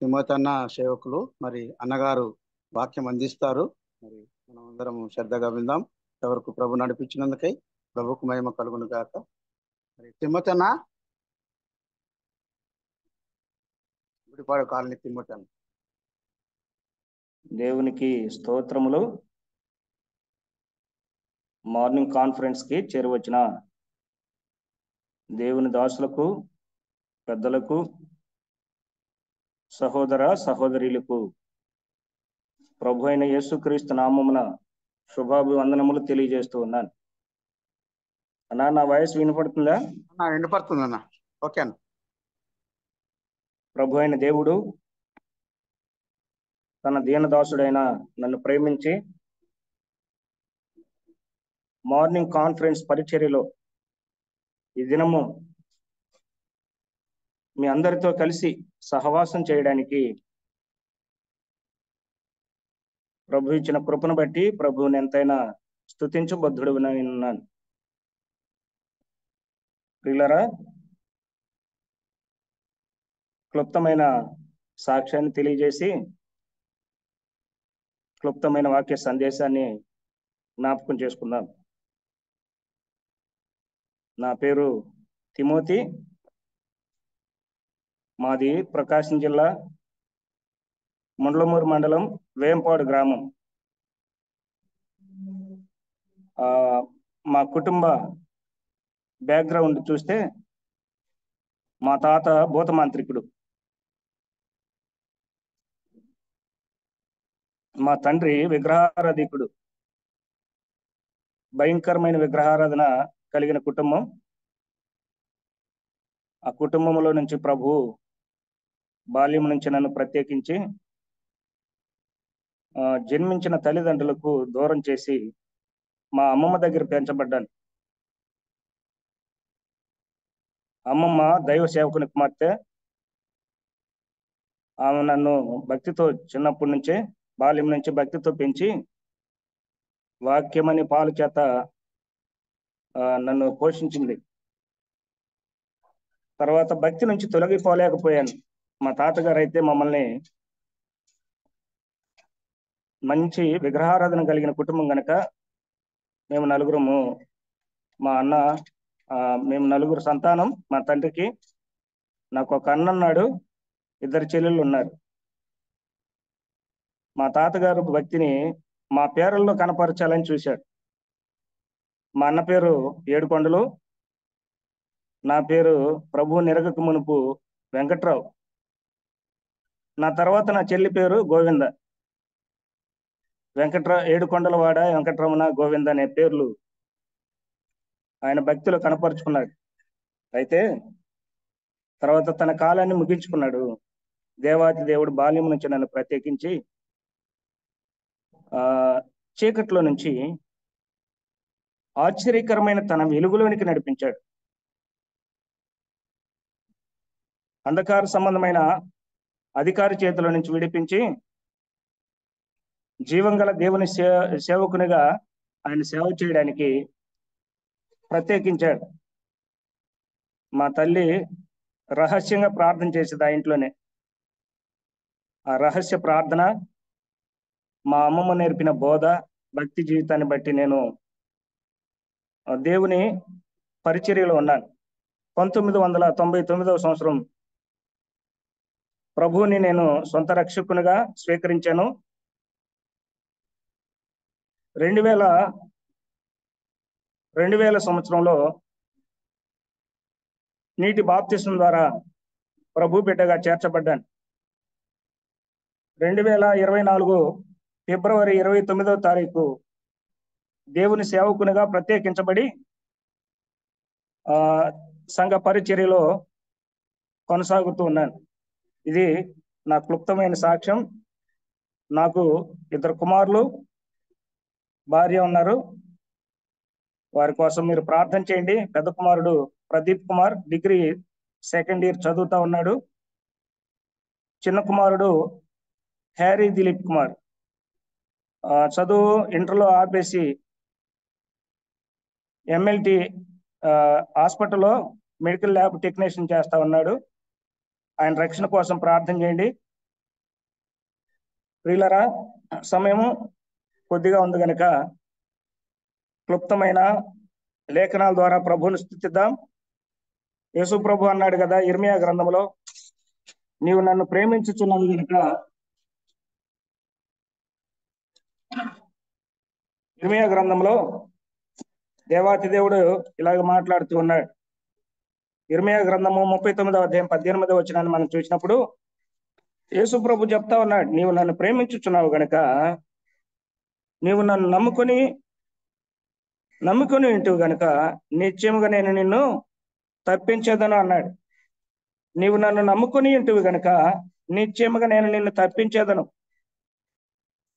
తిమోతన్న సేవకులు, మరి అన్నగారు వాక్యం అందిస్తారు. మరి మనం అందరం శ్రద్ధగా విందాం. ఎవరికి ప్రభు నడిపించినందుకై ప్రభుకు మహిమ కలుగును గాక. మరి తిమోతన్న, గుడిపాడు కాలనీ తిమోతన్న. దేవునికి స్తోత్రములు. మార్నింగ్ కాన్ఫరెన్స్ కి చేరువచ్చిన దేవుని దాసులకు, పెద్దలకు, సహోదర సహోదరులకు ప్రభు అయిన యేసుక్రీస్తు నామమున శుభాభివందనములు తెలియజేస్తూ ఉన్నాను. అన్నా, నా వాయిస్ వినపడుతుందా? వినపడుతుంది అన్న. ఓకే అన్న. ప్రభు అయిన దేవుడు తన దీనదాసుడైన నన్ను ప్రేమించి మార్నింగ్ కాన్ఫరెన్స్ పరిచర్యలో ఈ దినము మీ అందరితో కలిసి సహవాసం చేయడానికి ప్రభు ఇచ్చిన కృపను బట్టి ప్రభువుని ఎంతైనా స్తుతించు బద్ధుడునై ఉన్నాను. ప్రియులారా, క్లుప్తమైన సాక్ష్యాన్ని తెలియజేసి క్లుప్తమైన వాక్య సందేశాన్ని జ్ఞాపకం చేసుకుందాం. నా పేరు తిమోతి. మాది ప్రకాశం జిల్లా ముండ్లమూరు మండలం వేంపాడు గ్రామం. మా కుటుంబ బ్యాక్గ్రౌండ్ చూస్తే మా తాత భూతమాంత్రికుడు, మా తండ్రి విగ్రహారాధికుడు. భయంకరమైన విగ్రహారాధన కలిగిన కుటుంబం. ఆ కుటుంబంలో నుంచి ప్రభు బాల్యం నుంచి నన్ను ప్రత్యేకించి జన్మించిన తల్లిదండ్రులకు దూరం చేసి మా అమ్మమ్మ దగ్గర పెంచబడ్డాను. అమ్మమ్మ దైవ సేవకుని కుమార్తె. ఆమె నన్ను భక్తితో చిన్నప్పటి నుంచే, బాల్యం నుంచి భక్తితో పెంచి వాక్యమని పాలు చేత నన్ను పోషించింది. తర్వాత భక్తి నుంచి తొలగిపోలేకపోయాను. మా తాతగారు అయితే మమ్మల్ని మంచి విగ్రహారాధన కలిగిన కుటుంబం కనుక మేము నలుగురము, మా అన్న, మేము నలుగురు సంతానం. మా తండ్రికి నాకు ఒక అన్న ఉన్నాడు, 2 చెల్లెళ్ళు ఉన్నారు. మా తాతగారు భక్తిని మా పేర్లలో కనపరచాలని చూశాడు. మా అన్న పేరు ఏడుకొండలు, నా పేరు ప్రభు నిరగక మునుపు వెంకట్రావు. నా తర్వాత నా చెల్లి పేరు గోవింద. ఏడుకొండలవాడ, వెంకటరమణ, గోవింద అనే పేర్లు ఆయన భక్తిలో కనపరుచుకున్నాడు. అయితే తర్వాత తన కాలాన్ని ముగించుకున్నాడు. దేవాది దేవుడు బాల్యం నుంచి నన్ను ప్రత్యేకించి చీకట్లో నుంచి ఆశ్చర్యకరమైన తన వెలుగులోనికి నడిపించాడు. అంధకార సంబంధమైన అధికారి చేతిలో నుంచి విడిపించి జీవంగల దేవుని సేవకునిగా ఆయన సేవ చేయడానికి ప్రత్యేకించాడు. మా తల్లి రహస్యంగా ప్రార్థన చేసేది ఆ ఇంట్లోనే. ఆ రహస్య ప్రార్థన, మా అమ్మమ్మ నేర్పిన బోధ, భక్తి జీవితాన్ని బట్టి నేను దేవుని పరిచర్యలో ఉన్నాను. 1999వ సంవత్సరం ప్రభువుని నేను సొంత రక్షకునిగా స్వీకరించాను. 2000 సంవత్సరంలో నీటి బాప్తిసం ద్వారా ప్రభు బిడ్డగా చేర్చబడ్డాను. 2024 ఫిబ్రవరి 29వ తారీఖు దేవుని సేవకునిగా ప్రత్యేకించబడి సంఘ పరిచర్యలో కొనసాగుతూ ఉన్నాను. ఇది నా క్లుప్తమైన సాక్ష్యం. నాకు 2 కుమారులు, భార్య ఉన్నారు. వారి కోసం మీరు ప్రార్థన చేయండి. పెద్ద కుమారుడు Pradeep Kumar degree 2nd year చదువుతా ఉన్నాడు. చిన్న కుమారుడు హ్యారీ దిలీప్ కుమార్ చదువు ఇంటర్లో ఆపేసి MLT హాస్పిటల్లో మెడికల్ ల్యాబ్ టెక్నీషియన్ చేస్తా ఉన్నాడు. ఆయన రక్షణ కోసం ప్రార్థన చేయండి. ప్రియులరా, సమయము కొద్దిగా ఉంది కనుక క్లుప్తమైన లేఖనాల ద్వారా ప్రభువుని స్తుతిద్దాం. యేసు ప్రభు అన్నాడు కదా ఇర్మియా గ్రంథంలో, నీవు నన్ను ప్రేమించుచున్నావు కనుక. ఇర్మియా గ్రంథంలో దేవాతి దేవుడు ఇలాగ మాట్లాడుతూ ఉన్నాడు. ఇర్మియా గ్రంథము 39వ అధ్యాయం 18వ వచనాన్ని మనం చూసినప్పుడు యేసు ప్రభు చెప్తా ఉన్నాడు, నీవు నన్ను ప్రేమించుచున్నావు గనక నీవు నన్ను నమ్ముకొని ఇంటివి గనక నిశ్చయముగా నేను నిన్ను తప్పించేదను అన్నాడు. నీవు నన్ను నమ్ముకొని ఇంటివి గనక నిశ్చయముగా నేను నిన్ను తప్పించేదను.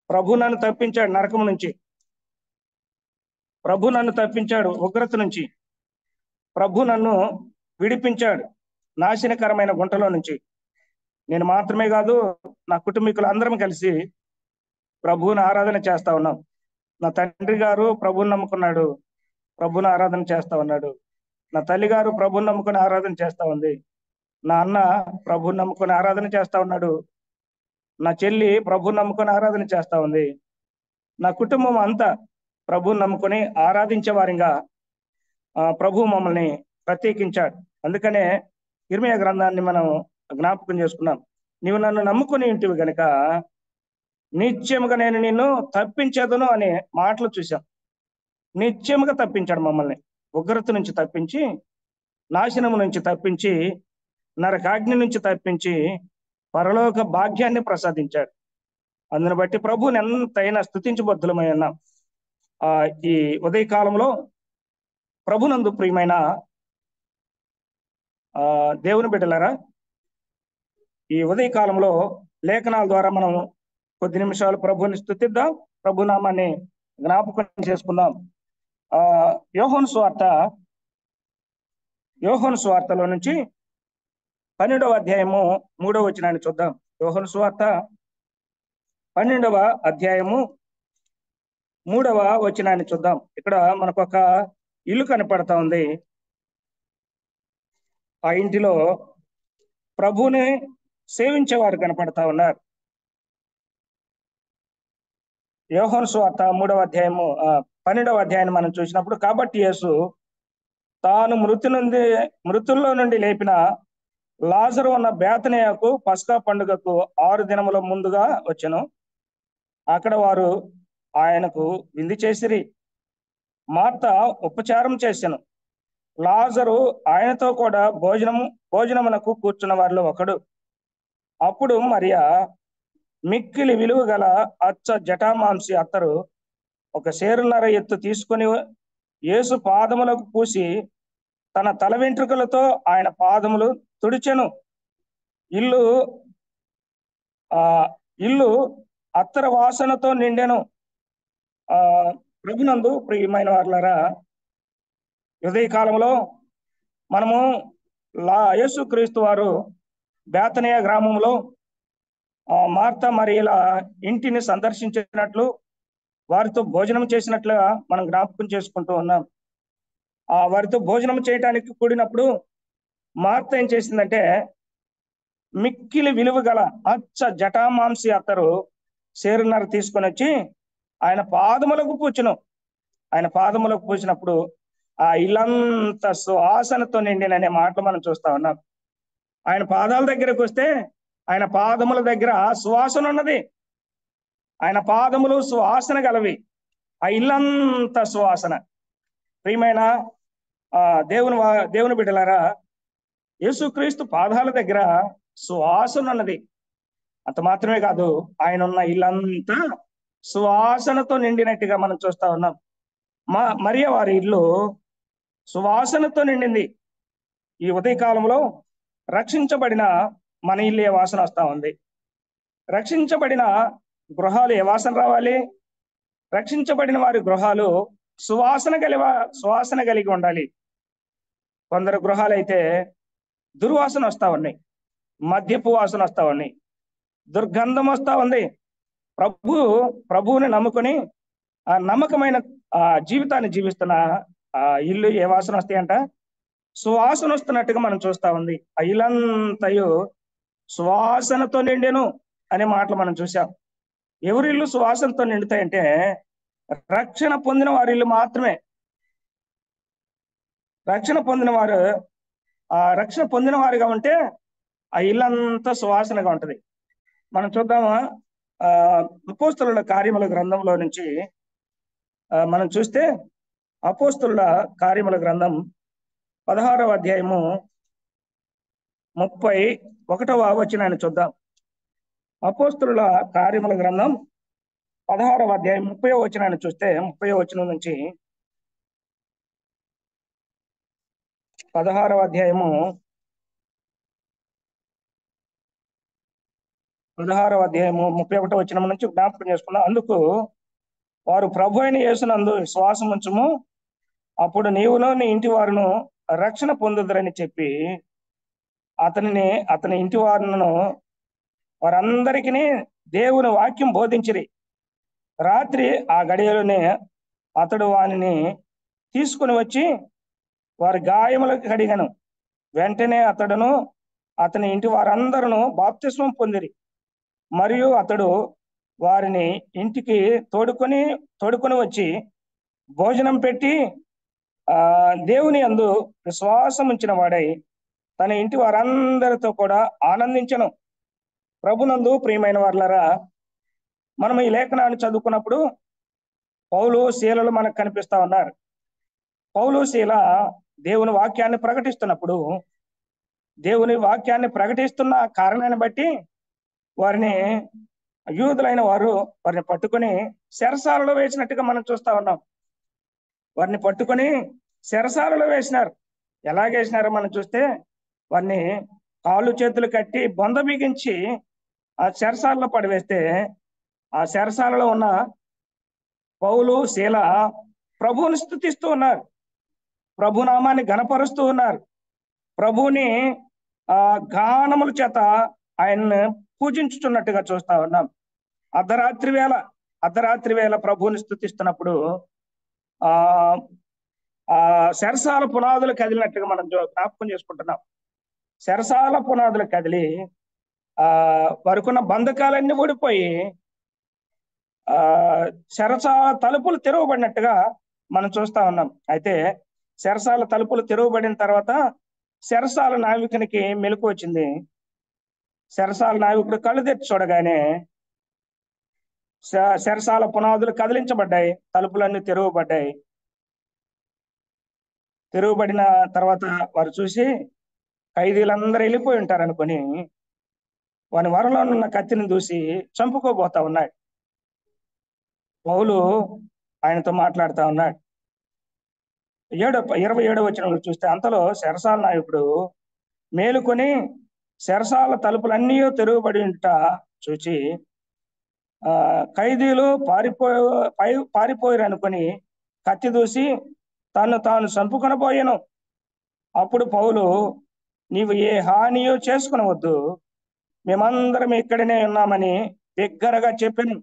ప్రభు నన్ను తప్పించాడు నరకము నుంచి. ప్రభు నన్ను తప్పించాడు ఉగ్రత నుంచి. ప్రభు నన్ను విడిపించాడు నాశనకరమైన గుంటలో నుంచి. నేను మాత్రమే కాదు, నా కుటుంబీకులు అందరం కలిసి ప్రభువుని ఆరాధన చేస్తా ఉన్నాం. నా తండ్రి గారు ప్రభువుని నమ్ముకున్నాడు, ప్రభువుని ఆరాధన చేస్తా ఉన్నాడు. నా తల్లి గారు ప్రభువుని నమ్ముకుని ఆరాధన చేస్తా ఉంది. నా అన్న ప్రభువుని నమ్ముకుని ఆరాధన చేస్తా ఉన్నాడు. నా చెల్లి ప్రభువుని నమ్ముకుని ఆరాధన చేస్తా ఉంది. నా కుటుంబం అంతా ప్రభువుని నమ్ముకొని ఆరాధించే వారిగా ప్రభు మమ్మల్ని ప్రత్యేకించాడు. అందుకనే ఇర్మియా గ్రంథాన్ని మనం జ్ఞాపకం చేసుకున్నాం. నీవు నన్ను నమ్ముకుని ఇంటివి గనక నిత్యముగా నేను నిన్ను తప్పించేదను అనే మాటలు చూశాం. నిత్యముగా తప్పించాడు మమ్మల్ని. ఉగ్రత నుంచి తప్పించి, నాశనము నుంచి తప్పించి, నరకాగ్ని నుంచి తప్పించి, పరలోక భాగ్యాన్ని ప్రసాదించాడు. అందుని బట్టి ప్రభువుని ఎంతైనా స్తుతించబద్దులమై ఉన్నాం. ఈ ఉదయకాలంలో ప్రభునందు ప్రియమైన దేవుని బిడ్డలారా, ఈ ఉదయకాలంలో లేఖనాల ద్వారా మనం కొద్ది నిమిషాలు ప్రభువుని స్తుతిద్దాం, ప్రభునామాన్ని జ్ఞాపకం చేసుకుందాం. యోహాను సువార్తలో నుంచి 12వ అధ్యాయము 3వ వచనాన్ని చూద్దాం. యోహాను సువార్త 12వ అధ్యాయము 3వ వచనాన్ని చూద్దాం. ఇక్కడ మనకు ఒక ఇల్లు కనపడతా ఉంది. ఆ ఇంటిలో ప్రభువుని సేవించేవారు కనపడతా ఉన్నారు. యోహాను సువార్త 3వ అధ్యాయము 12వ అధ్యాయాన్ని మనం చూసినప్పుడు, కాబట్టి యేసు తాను మృతుల్లో నుండి లేపిన లాజరు ఉన్న బేతనియకు పస్కా పండుగకు 6 దినముల ముందుగా వచ్చెను. అక్కడ వారు ఆయనకు విందు చేసిరి. మార్త ఉపచారం చేసెను. లాజరు ఆయనతో కూడా భోజనమునకు కూర్చున్న వారిలో ఒకడు. అప్పుడు మరియా మిక్కిలి విలువ గల అచ్చ జటామాంసి అత్తరు 1 సేరున్నర ఎత్తు తీసుకొని యేసు పాదములకు పూసి తన తల వెంట్రుకలతో ఆయన పాదములు తుడిచెను. ఇల్లు అత్తర వాసనతో నిండెను. ప్రభునందు ప్రియమైన వారులారా, ఉదయకాలంలో మనము యేసు క్రీస్తు వారు బేతనియ గ్రామంలో మార్త మరియల ఇంటిని సందర్శించినట్లు, వారితో భోజనం చేసినట్లుగా మనం జ్ఞాపకం చేసుకుంటూ ఉన్నాం. వారితో భోజనం చేయడానికి కూడినప్పుడు మార్త ఏం చేసిందంటే, మిక్కిలి విలువ గల అచ్చ జటామాంసి అత్తరు సేరున్నర తీసుకొని వచ్చి ఆయన పాదములకు పూచెను. ఆయన పాదములకు పూసినప్పుడు ఆ ఇల్లంతా సువాసనతో నిండిననే మాటలు మనం చూస్తా ఉన్నాం. ఆయన పాదాల దగ్గరకు వస్తే ఆయన పాదముల దగ్గర సువాసన ఉన్నది. ఆయన పాదములు సువాసన గలవి. ఆ ఇల్లంతా సువాసన. ప్రియమైన దేవుని బిడ్డలారా, యేసుక్రీస్తు పాదాల దగ్గర సువాసన ఉన్నది. అంత మాత్రమే కాదు, ఆయన ఉన్న ఇల్లంతా సువాసనతో నిండినట్టుగా మనం చూస్తా ఉన్నాం. మరియ వారి ఇల్లు సువాసనతో నిండింది. ఈ ఉదయకాలంలో రక్షించబడిన మన ఇల్లే వాసన వస్తా ఉంది. రక్షించబడిన గృహాలు ఏ వాసన రావాలి? రక్షించబడిన వారి గృహాలు సువాసన కలిగి ఉండాలి. కొందరు గృహాలు అయితే దుర్వాసన వస్తా ఉన్నాయి, మద్యపు వాసన వస్తా ఉన్నాయి, దుర్గంధం వస్తా ఉంది. ప్రభువుని నమ్ముకొని ఆ నమ్మకమైన ఆ జీవితాన్ని జీవిస్తున్న ఆ ఇల్లు ఏ వాసన వస్తాయంట? సువాసన వస్తున్నట్టుగా మనం చూస్తా ఉంది. ఆ ఇల్లంతయు సువాసనతో నిండెను అనే మాటలు మనం చూసాం. ఎవరి ఇల్లు సువాసనతో నిండుతాయంటే రక్షణ పొందిన వారి ఇల్లు మాత్రమే. రక్షణ పొందిన వారిగా ఉంటే ఆ ఇల్లంతా సువాసనగా ఉంటది. మనం చూద్దామా? అపోస్తలుల కార్యముల గ్రంథంలో నుంచి మనం చూస్తే అపోస్తలుల కార్యముల గ్రంథం 16వ అధ్యాయము 31వ వచనాన్ని చూద్దాం. అపోస్తలుల కార్యముల గ్రంథం 16వ అధ్యాయం 30వ వచనాన్ని చూస్తే 30వ వచనం నుంచి 16వ అధ్యాయము 31వ వచనం నుంచి జ్ఞాపకం చేసుకున్నాం. అందుకు వారు ప్రభు అయిన యేసునందు విశ్వాసం ఉంచుము, అప్పుడు నీవును నీ ఇంటి వారును రక్షణ పొందుదురని చెప్పి అతని ఇంటి వారును వారందరికీ దేవుని వాక్యం బోధించిరి. రాత్రి ఆ గడియలోనే అతడు వానిని తీసుకుని వచ్చి వారి గాయములకు కడిగను. వెంటనే అతడును అతని ఇంటి వారందరూ బాప్తిస్మం పొందిరి. మరియు అతడు వారిని ఇంటికి తోడుకొని వచ్చి భోజనం పెట్టి దేవుని యందు విశ్వాసం ఉంచిన వాడై తన ఇంటి వారందరితో కూడా ఆనందించను. ప్రభునందు ప్రియమైన వారలారా, మనం ఈ లేఖనాన్ని చదువుకున్నప్పుడు పౌలు శీలలు మనకు కనిపిస్తా ఉన్నారు. పౌలు శీల దేవుని వాక్యాన్ని ప్రకటిస్తున్నప్పుడు దేవుని వాక్యాన్ని ప్రకటిస్తున్న కారణాన్ని బట్టి వారిని యూదులైన వారిని పట్టుకొని చెరసాలలో వేసినట్టుగా మనం చూస్తా ఉన్నాం. వారిని పట్టుకొని చెరసాలలో వేసినారు. ఎలాగేసినారో మనం చూస్తే వారిని కాళ్ళు చేతులు కట్టి బొంద బిగించి ఆ చెరసాలలో పడివేస్తే ఆ చెరసాలలో ఉన్న పౌలు శీల ప్రభువుని స్తుతిస్తూ ఉన్నారు, ప్రభునామాన్ని ఘనపరుస్తూ ఉన్నారు, ప్రభువుని గానముల చేత ఆయన్ని పూజించుచున్నట్టుగా చూస్తా ఉన్నాం. అర్ధరాత్రి వేళ ప్రభువుని స్తుతిస్తున్నప్పుడు ఆ చెరసాల పునాదులు కదిలినట్టుగా మనం జ్ఞాపకం చేసుకుంటున్నాం. చెరసాల పునాదులు కదిలి వారికున్న బంధకాలన్నీ ఊడిపోయి చెరసాల తలుపులు తెరవబడినట్టుగా మనం చూస్తా ఉన్నాం. అయితే చెరసాల తలుపులు తెరవబడిన తర్వాత చెరసాల నావికునికి మెలకు వచ్చింది. చెరసాల నావికుడు కళ్ళు తెచ్చి చూడగానే చెరసాల పునాదులు కదిలించబడ్డాయి, తలుపులన్నీ తెరవబడ్డాయి. తెరవబడిన తర్వాత వారు చూసి ఖైదీలందరూ వెళ్ళిపోయి ఉంటారు అనుకొని వాని వరలో ఉన్న కత్తిని దూసి చంపుకోబోతా ఉన్నాడు. పౌలు ఆయనతో మాట్లాడుతా ఉన్నాడు. 27వ వచనంలో చూస్తే అంతలో చెరసాల నాయకుడు మేలుకొని చెరసాల తలుపులన్నీ తెరవబడి ఉంట చూచి ఖైదీలు పారిపోయారు అనుకొని కత్తి దూసి తాను చంపుకొనబోయాను. అప్పుడు పౌలు, నీవు ఏ హానియో చేసుకునవద్దు, మేమందరం ఇక్కడనే ఉన్నామని బిగ్గరగా చెప్పాను.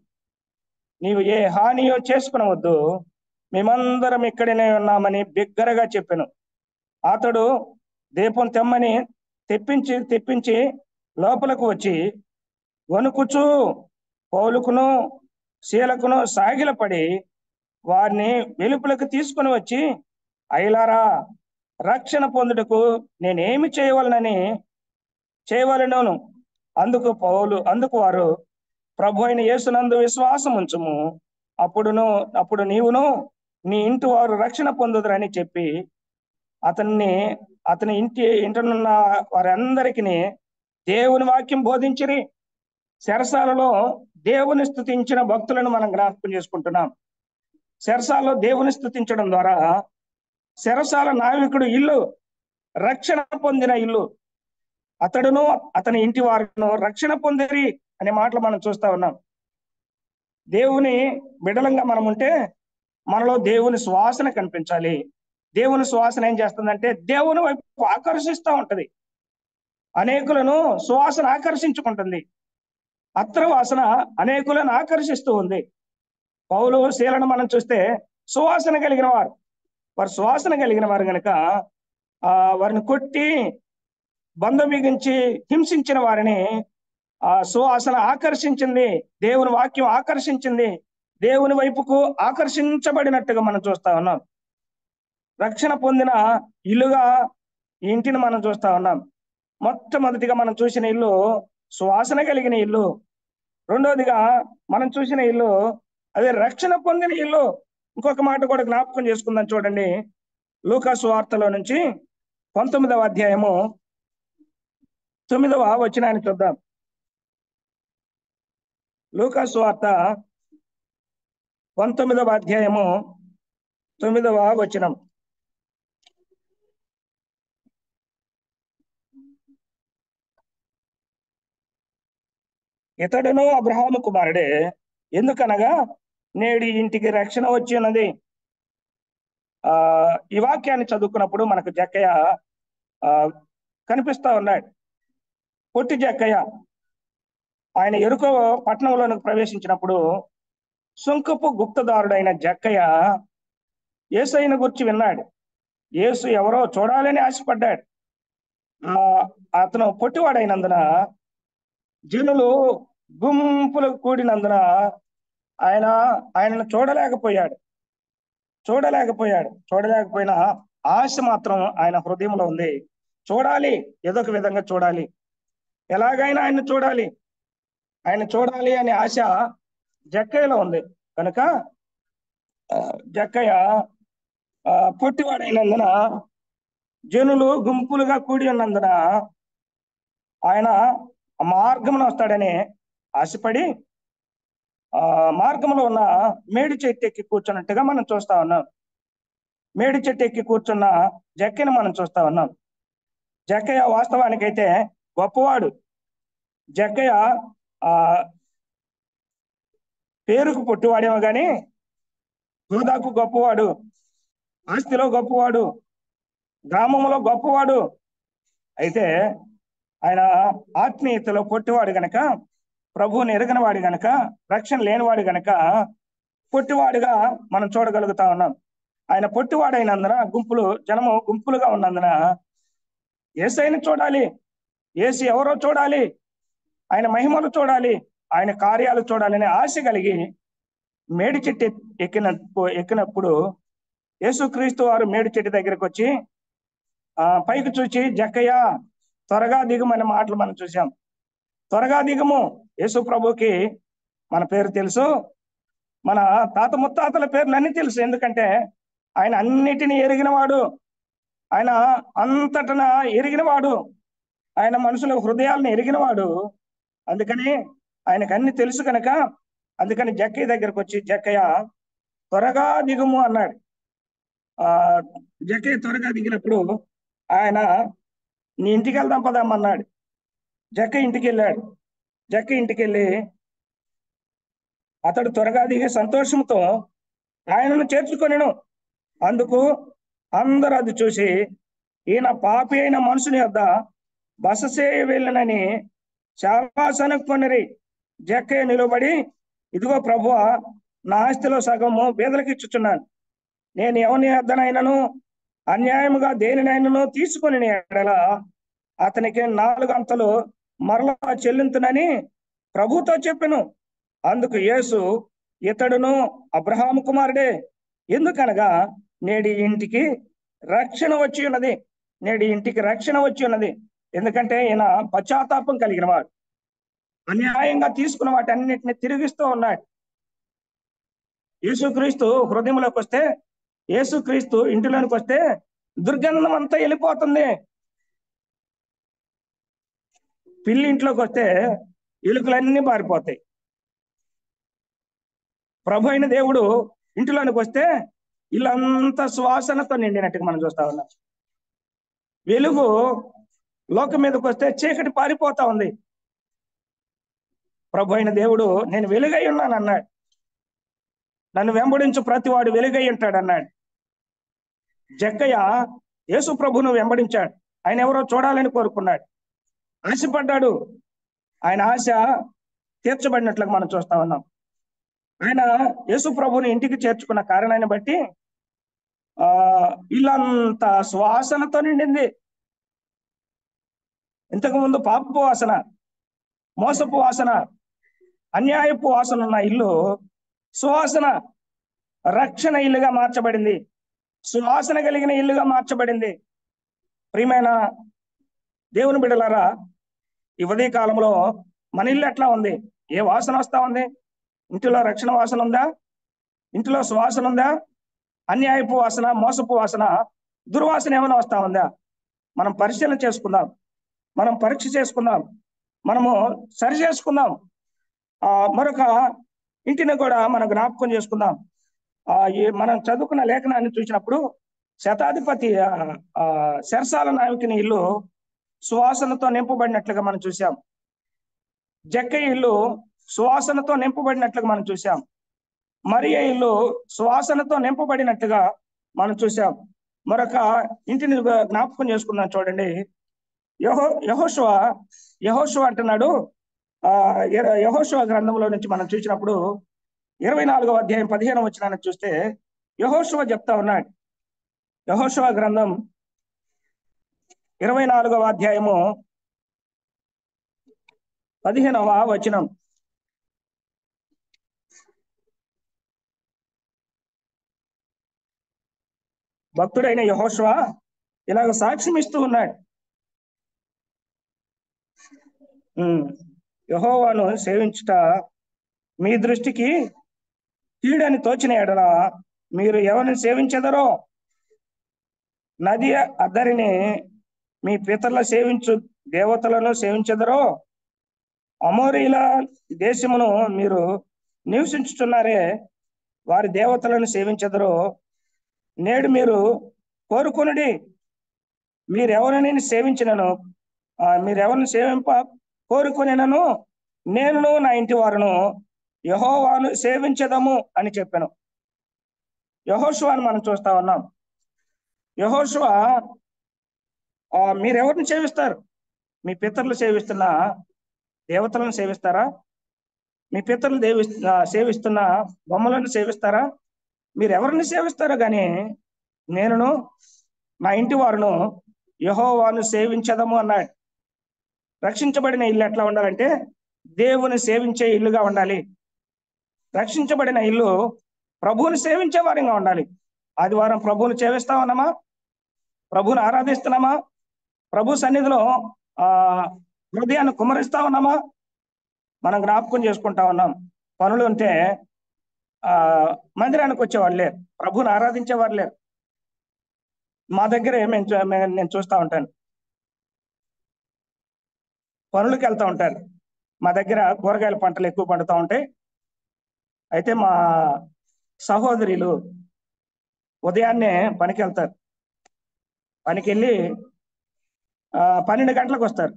నీవు ఏ హానియో చేసుకునవద్దు, మేమందరం ఇక్కడనే ఉన్నామని బిగ్గరగా చెప్పాను. అతడు దీపం తెమ్మని తెప్పించి లోపలకు వచ్చి వణుకుచూ పౌలుకును శీలకును సాగిలపడి వారిని వెలుపలకు తీసుకుని వచ్చి, అయ్యలారా, రక్షణ పొందుటకు నేనేమి చేయవలెను? అందుకు వారు, ప్రభు అయిన యేసునందు విశ్వాసం ఉంచుము, అప్పుడు నీవును నీ ఇంటి వారు రక్షణ పొందుదురని చెప్పి అతని ఇంటనున్న వారందరికీ దేవుని వాక్యం బోధించిరి. చెరసాలలో దేవుని స్తుతించిన భక్తులను మనం జ్ఞాపకం చేసుకుంటున్నాం. చెరసాలలో దేవుని స్తుతించడం ద్వారా చెరసాల నావికుడు ఇల్లు రక్షణ పొందిన ఇల్లు, అతడును అతని ఇంటి వారును రక్షణ పొందిరి అనే మాటలు మనం చూస్తా ఉన్నాం. దేవుని బిడలంగా మనం ఉంటే మనలో దేవుని సువాసన కనిపించాలి. దేవుని సువాసన ఏం చేస్తుందంటే దేవుని వైపు ఆకర్షిస్తూ ఉంటది. అనేకులను సువాసన ఆకర్షించుకుంటుంది. అత్తర వాసన అనేకులను ఆకర్షిస్తూ ఉంది. పౌలు శీలను మనం చూస్తే సువాసన కలిగిన వారు, సువాసన కలిగిన వారు గనక వారిని కొట్టి బంధం బిగించి హింసించిన వారిని ఆ సువాసన ఆకర్షించింది. దేవుని వాక్యం ఆకర్షించింది. దేవుని వైపుకు ఆకర్షించబడినట్టుగా మనం చూస్తా ఉన్నాం. రక్షణ పొందిన ఇల్లుగా ఈ ఇంటిని మనం చూస్తా ఉన్నాం. మొట్టమొదటిగా మనం చూసిన ఇల్లు సువాసన కలిగిన ఇల్లు. రెండోదిగా మనం చూసిన ఇల్లు అదే రక్షణ పొందిన ఇల్లు. ఇంకొక మాట కూడా జ్ఞాపకం చేసుకుందాం చూడండి. లూకా సువార్తలో నుంచి 19వ అధ్యాయము 9వ వచనాన్ని చూద్దాం. లూకా సువార్త 19వ అధ్యాయము 9వ వచనం. ఇతడును అబ్రహాము కుమారుడే, ఎందుకనగా నేడి ఇంటికి రక్షణ వచ్చి ఉన్నది. ఈ వాక్యాన్ని చదువుకున్నప్పుడు మనకు జక్కయ్య కనిపిస్తా ఉన్నాడు. పొట్టి జక్కయ్య ఆయన ఎరుకో పట్టణంలోనికి ప్రవేశించినప్పుడు సుంకపు గుప్తదారుడైన జక్కయ్య యేసయ్యను గురించి విన్నాడు. యేసు ఎవరో చూడాలని ఆశపడ్డాడు. అతను పొట్టివాడైనందున, జనులు గుంపులు కూడినందున ఆయనను చూడలేకపోయిన ఆశ మాత్రం ఆయన హృదయంలో ఉంది. చూడాలి, ఏదో ఒక విధంగా చూడాలి, ఎలాగైనా ఆయన చూడాలి అనే ఆశ జక్కయ్యలో ఉంది. కనుక జక్కయ్య పొట్టివాడైనందున, జనులు గుంపులుగా కూడి ఉన్నందున ఆయన మార్గంలో వస్తాడని ఆశపడి మార్గంలో ఉన్న మేడి చెట్టు ఎక్కి కూర్చున్నట్టుగా మనం చూస్తా ఉన్నాం. మేడి చెట్టు ఎక్కి కూర్చున్న జక్కయ్యను మనం చూస్తా ఉన్నాం. జక్కయ్య వాస్తవానికైతే గొప్పవాడు. జక్కయ్య పేరుకు పొట్టివాడేమో గాని హోదాకు గొప్పవాడు, ఆస్తిలో గొప్పవాడు, గ్రామంలో గొప్పవాడు. అయితే ఆయన ఆత్మీయతలో పొట్టివాడు గనక, ప్రభువుని ఎరగని వాడు గనక, రక్షణ లేనివాడు గనక పొట్టివాడుగా మనం చూడగలుగుతా ఉన్నాం. ఆయన పొట్టివాడైనందున జనము గుంపులుగా ఉన్నందున యేసయ్యను చూడాలి, యేసు ఎవరో చూడాలి, ఆయన మహిమలు చూడాలి, ఆయన కార్యాలు చూడాలనే ఆశ కలిగి మేడి చెట్టు ఎక్కినప్పుడు యేసుక్రీస్తు వారు మేడి చెట్టు దగ్గరకు వచ్చి పైకి చూచి, జక్కయ్య త్వరగా దిగుమనే మాటలు మనం చూసాం. త్వరగా దిగుము. యేసు ప్రభుకి మన పేరు తెలుసు, మన తాత ముత్తాతల పేర్లు అన్ని తెలుసు. ఎందుకంటే ఆయన అన్నిటినీ ఎరిగినవాడు, ఆయన అంతటన ఎరిగినవాడు, ఆయన మనుషుల హృదయాలను ఎరిగినవాడు. అందుకని ఆయనకు అన్ని తెలుసు కనుక, అందుకని జక్కయ్య దగ్గరకు వచ్చి, జక్కయ్య త్వరగా దిగుము అన్నాడు. జక్కయ్య త్వరగా దిగినప్పుడు ఆయన నీ ఇంటికి వెళ్దాం పదామన్నాడు. జక్కయ్య ఇంటికి వెళ్ళాడు. జక్కయ్య ఇంటికి వెళ్ళి అతడు త్వరగా దిగే సంతోషంతో ఆయనను చేర్చుకొనెను. అందుకు అందరూ అది చూసి, ఈయన పాపి అయిన మనుషుని యొద్ద బస చేయ వెళ్ళనని చాలా సనుక్కొనిరి. జక్కయ్య నిలబడి, ఇదిగో ప్రభువా, నా ఆస్తిలో సగము బీదలకు ఇచ్చుచున్నాను. నేను ఎవని యొద్దనైనను అన్యాయముగా దేనినైనను తీసుకొని ఎడల అతనికి 4 అంతలు మరలా చెల్లింతునని ప్రభుతో చెప్పెను. అందుకు యేసు, ఇతడును అబ్రహాము కుమారుడే, ఎందుకనగా నేడి ఇంటికి రక్షణ వచ్చి ఉన్నది. ఎందుకంటే ఈయన పశ్చాత్తాపం కలిగిన వాడు, అన్యాయంగా తీసుకున్న వాటి అన్నిటిని తిరిగిస్తూ ఉన్నాడు. యేసుక్రీస్తు హృదయంలోకి వస్తే, యేసుక్రీస్తు ఇంటిలోనికి వస్తే దుర్గంధం అంతా వెళ్ళిపోతుంది. పిల్లి ఇంట్లోకి వస్తే ఎలుకలన్నీ పారిపోతాయి. ప్రభు అయిన దేవుడు ఇంటిలోనికి వస్తే ఇల్లంతా సువాసనతో నిండినట్టుగా మనం చూస్తా ఉన్నాం. వెలుగు లోకం మీదకి వస్తే చీకటి పారిపోతా ఉంది. ప్రభు అయిన దేవుడు నేను వెలుగై ఉన్నాను అన్నాడు. నన్ను వెంబడించు ప్రతి వాడు వెలుగై ఉంటాడు అన్నాడు. జక్కయ్య యేసు ప్రభువును వెంబడించాడు. ఆయన ఎవరో చూడాలని కోరుకున్నాడు, ఆశపడ్డాడు. ఆయన ఆశ తీర్చబడినట్లుగా మనం చూస్తా ఉన్నాం. ఆయన యేసు ప్రభువుని ఇంటికి చేర్చుకున్న కారణాన్ని బట్టి ఇల్లంతా సువాసనతో నిండింది. ఇంతకు ముందు పాపపు వాసన, మోసపు వాసన, అన్యాయపు వాసన ఉన్న ఇల్లు సువాసన రక్షణ ఇల్లుగా మార్చబడింది, సువాసన కలిగిన ఇల్లుగా మార్చబడింది. ప్రియమైన దేవుని బిడ్డలారా, ఈ ఉదయ కాలంలో మన ఇల్లు ఎట్లా ఉంది? ఏ వాసన వస్తా ఉంది? ఇంటిలో రక్షణ వాసన ఉందా? ఇంటిలో సువాసన ఉందా? అన్యాయపు వాసన, మోసపు వాసన, దుర్వాసన ఏమైనా వస్తా ఉందా? మనం పరిశీలన చేసుకుందాం, మనం పరీక్ష చేసుకుందాం, మనము సరి చేసుకుందాం. మరొక ఇంటిని కూడా మనం జ్ఞాపకం చేసుకుందాం. మనం చదువుకున్న లేఖనాన్ని చూసినప్పుడు శతాధిపతి శరసాల నాయకుని ఇల్లు సువాసనతో నింపబడినట్లుగా మనం చూసాం. జక్కయ్య ఇల్లు సువాసనతో నింపబడినట్లుగా మనం చూసాం. మరియ ఇల్లు సువాసనతో నింపబడినట్టుగా మనం చూసాం. మరొక ఇంటిని జ్ఞాపకం చేసుకుందాం. చూడండి, యెహోషువ అంటున్నాడు. యెహోషువ గ్రంథంలో నుంచి మనం చూసినప్పుడు 24వ అధ్యాయం 15వ వచనాన్ని చూస్తే యెహోషువ చెప్తా ఉన్నాడు. యెహోషువ గ్రంథం 24వ అధ్యాయము 15వ వచనం. భక్తుడైన యెహోషువ ఇలాగ సాక్ష్యం ఇస్తూ ఉన్నాడు. యెహోవాను సేవించుట మీ దృష్టికి కీడని తోచిన ఎడల మీరు ఎవరిని సేవించెదరో? నది అద్దరిని మీ పితరుల సేవించు దేవతలను సేవించెదరో? అమోరీల దేశమును మీరు నివసించుచున్నారే, వారి దేవతలను సేవించెదరో? నేడు మీరు కోరుకొనుడి, మీరెవరిని సేవించినను, మీరెవరిని సేవింప కోరుకొనినను నేనును నా ఇంటి వారును యెహోవాను సేవించదము అని చెప్పాను. యెహోషువని మనం చూస్తా ఉన్నాం. యెహోషువ మీరెవరిని సేవిస్తారు? మీ పితరులు సేవిస్తున్న దేవతలను సేవిస్తారా? మీ పితరులు సేవిస్తున్న బొమ్మలను సేవిస్తారా? మీరు ఎవరిని సేవిస్తారో కానీ నేనును నా ఇంటి వారును యెహోవాను సేవించదము అన్నాడు. రక్షించబడిన ఇల్లు ఎట్లా ఉండాలంటే దేవుని సేవించే ఇల్లుగా ఉండాలి. రక్షించబడిన ఇల్లు ప్రభువుని సేవించే వారిగా ఉండాలి. ఆదివారం ప్రభువుని సేవిస్తా ఉన్నామా? ప్రభువుని ఆరాధిస్తున్నామా? ప్రభు సన్నిధిలో హృదయాన్ని కుమ్మరిస్తా ఉన్నామా? మనం జ్ఞాపకం చేసుకుంటా ఉన్నాం. పనులు ఉంటే మందిరానికి వచ్చేవాళ్ళు లేరు, ప్రభువుని ఆరాధించేవారు లేరు. మా దగ్గర నేను చూస్తూ ఉంటాను, పనులకు వెళ్తూ ఉంటారు. మా దగ్గర కూరగాయల పంటలు ఎక్కువ పండుతూ ఉంటాయి. అయితే మా సహోదరులు ఉదయాన్నే పనికి వెళ్తారు. పనికి వెళ్ళి 12 గంటలకు వస్తారు.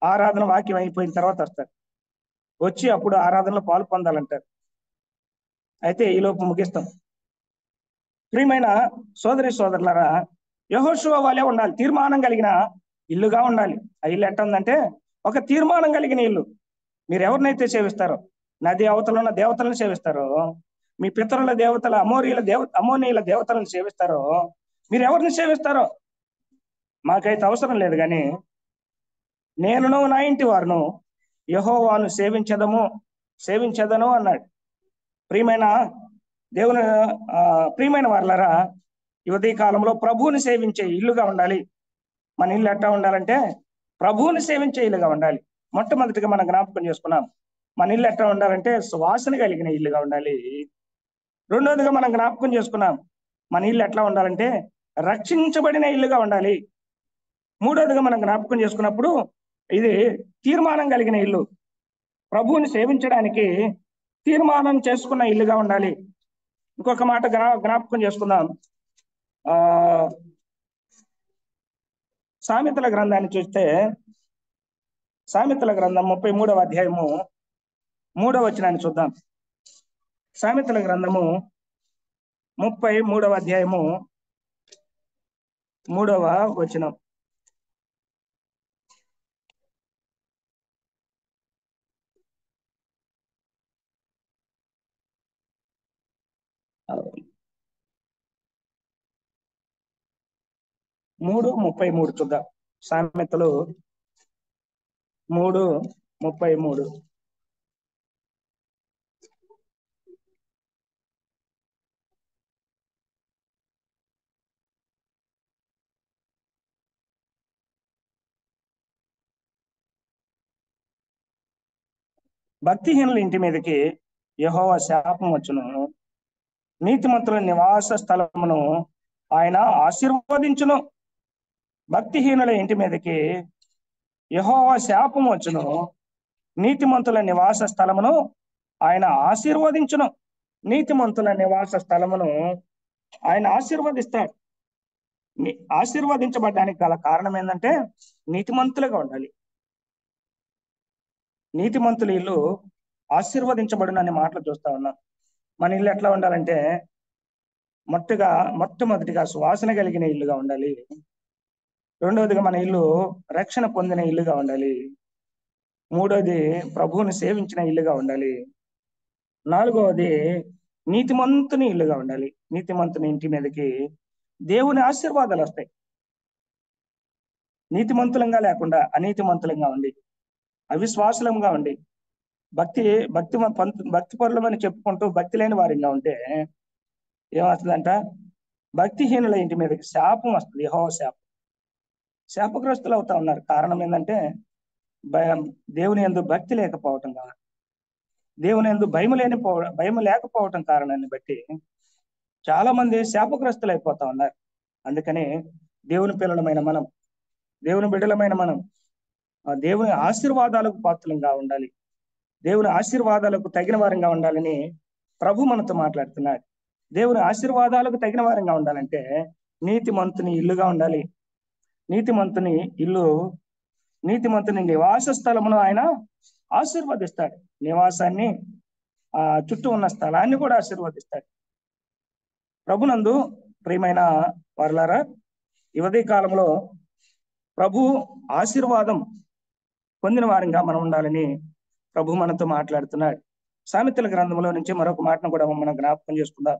ఆరాధన వాక్యం అయిపోయిన తర్వాత వస్తారు. వచ్చి అప్పుడు ఆరాధనలో పాలు పొందాలంటారు. అయితే ఈలోపు ముగిస్తాం. ప్రియమైన సోదరి సోదరులారా, యెహోషువ వాళ్ళే ఉండాలి. తీర్మానం కలిగిన ఇల్లుగా ఉండాలి. ఆ ఇల్లు ఎట్ట ఉందంటే ఒక తీర్మానం కలిగిన ఇల్లు. మీరు ఎవరినైతే సేవిస్తారో, నది అవతల ఉన్న దేవతలను సేవిస్తారో, మీ పితరుల దేవతల అమోనీయుల దేవతలను సేవిస్తారో, మీరు ఎవరిని సేవిస్తారో మాకైతే అవసరం లేదు, కానీ నేనును నా ఇంటి వారును యెహోవాను సేవించదను అన్నాడు. ప్రియమైన దేవుని ప్రియమైన వారలారా, ఈ ఉదయ కాలంలో ప్రభువుని సేవించే ఇల్లుగా ఉండాలి. మన ఇల్లు ఎట్లా ఉండాలంటే ప్రభువుని సేవించే ఇల్లుగా ఉండాలి. మొట్టమొదటిగా మనం జ్ఞాపకం చేసుకున్నాం, మన ఇల్లు ఎట్లా ఉండాలంటే సువాసన కలిగిన ఇల్లుగా ఉండాలి. రెండోదిగా మనం జ్ఞాపకం చేసుకున్నాం, మన ఇల్లు ఎట్లా ఉండాలంటే రక్షించబడిన ఇల్లుగా ఉండాలి. మూడోదిగా మనం జ్ఞాపకం చేసుకున్నప్పుడు ఇది తీర్మానం కలిగిన ఇల్లు, ప్రభువుని సేవించడానికి తీర్మానం చేసుకున్న ఇల్లుగా ఉండాలి. ఇంకొక మాట జ్ఞాపకం చేసుకుందాం. సామెతల గ్రంథాన్ని చూస్తే సామెతల గ్రంథం 33వ అధ్యాయము 3వ వచనాన్ని చూద్దాం. సామెతల గ్రంథము 33వ అధ్యాయము 3వ వచనం. మూడు 33 చూద్దాం. సామెతలు 3:33. భక్తిహీనుల ఇంటి మీదకి యెహోవా శాపం వచ్చును, నీతిమంతుల నివాస స్థలమును ఆయన ఆశీర్వదించును. భక్తిహీనుల ఇంటి మీదకి యెహోవా శాపం వచ్చును, నీతిమంతుల నివాస స్థలమును ఆయన ఆశీర్వదించును. నీతిమంతుల నివాస స్థలమును ఆయన ఆశీర్వదిస్తాడు. ఆశీర్వదించబడడానికి గల కారణం ఏంటంటే నీతిమంతులుగా ఉండాలి. నీతిమంతుల ఇల్లు ఆశీర్వదించబడును అనే మాటలు చూస్తా ఉన్నాం. మన ఇల్లు ఎట్లా ఉండాలంటే మొట్టమొదటిగా సువాసన కలిగిన ఇల్లుగా ఉండాలి. రెండవదిగా మన ఇల్లు రక్షణ పొందిన ఇల్లుగా ఉండాలి. మూడవది ప్రభువుని సేవించిన ఇల్లుగా ఉండాలి. నాలుగవది నీతిమంతుని ఇల్లుగా ఉండాలి. నీతిమంతుని ఇంటి మీదకి దేవుని ఆశీర్వాదాలు వస్తాయి. నీతిమంతులంగా లేకుండా అనీతిమంతులంగా ఉండి, అవిశ్వాసులంగా ఉండి, భక్తి పరులమని చెప్పుకుంటూ భక్తి లేని వారిగా ఉంటే ఏమవుతుందంట? భక్తిహీనుల ఇంటి మీదకి శాపం వస్తుంది. యెహోవా శాపం. శాపగ్రస్తులు అవుతా ఉన్నారు. కారణం ఏంటంటే దేవుని యందు భక్తి లేకపోవటం కాదు, దేవుని యందు భయం లేకపోవటం కారణాన్ని బట్టి చాలా మంది శాపగ్రస్తులు అయిపోతా ఉన్నారు. అందుకని దేవుని పిల్లలమైన మనం, దేవుని బిడ్డలమైన మనం దేవుని ఆశీర్వాదాలకు పాత్రలుగా ఉండాలి. దేవుని ఆశీర్వాదాలకు తగిన వారంగా ఉండాలని ప్రభు మనతో మాట్లాడుతున్నాడు. దేవుని ఆశీర్వాదాలకు తగిన వారంగా ఉండాలంటే నీతిమంతుని ఇల్లుగా ఉండాలి. నీతిమంతుని ఇల్లు, నీతిమంతుని నివాస స్థలమును ఆయన ఆశీర్వదిస్తాడు. నివాసాన్ని, చుట్టూ ఉన్న స్థలాన్ని కూడా ఆశీర్వదిస్తాడు. ప్రభునందు ప్రియమైన వారలారా, ఈ ఉదయ కాలంలో ప్రభు ఆశీర్వాదం పొందిన వారంగా మనం ఉండాలని ప్రభు మనతో మాట్లాడుతున్నాడు. సామెతల గ్రంథంలో నుంచి మరొక మాటను కూడా మనం జ్ఞాపకం చేసుకుందాం.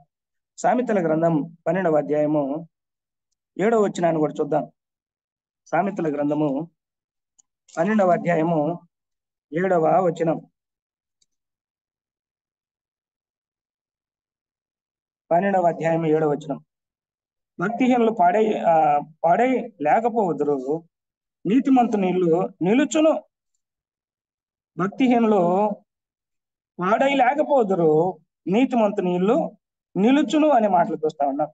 సామెతల గ్రంథం 12వ అధ్యాయము 7వ వచనాన్ని కూడా చూద్దాం. సామెతల గ్రంథము 12వ అధ్యాయము 7వ వచనం. 12వ అధ్యాయం 7వ వచనం. భక్తిహీనులు పాడై లేకపోదురు, నీతిమంతుని ఇల్లు నిలుచును. భక్తిహీనులు పాడై లేకపోదురు, నీతిమంతుని ఇల్లు నిలుచును అనే మాటలు చూస్తా ఉన్నాం.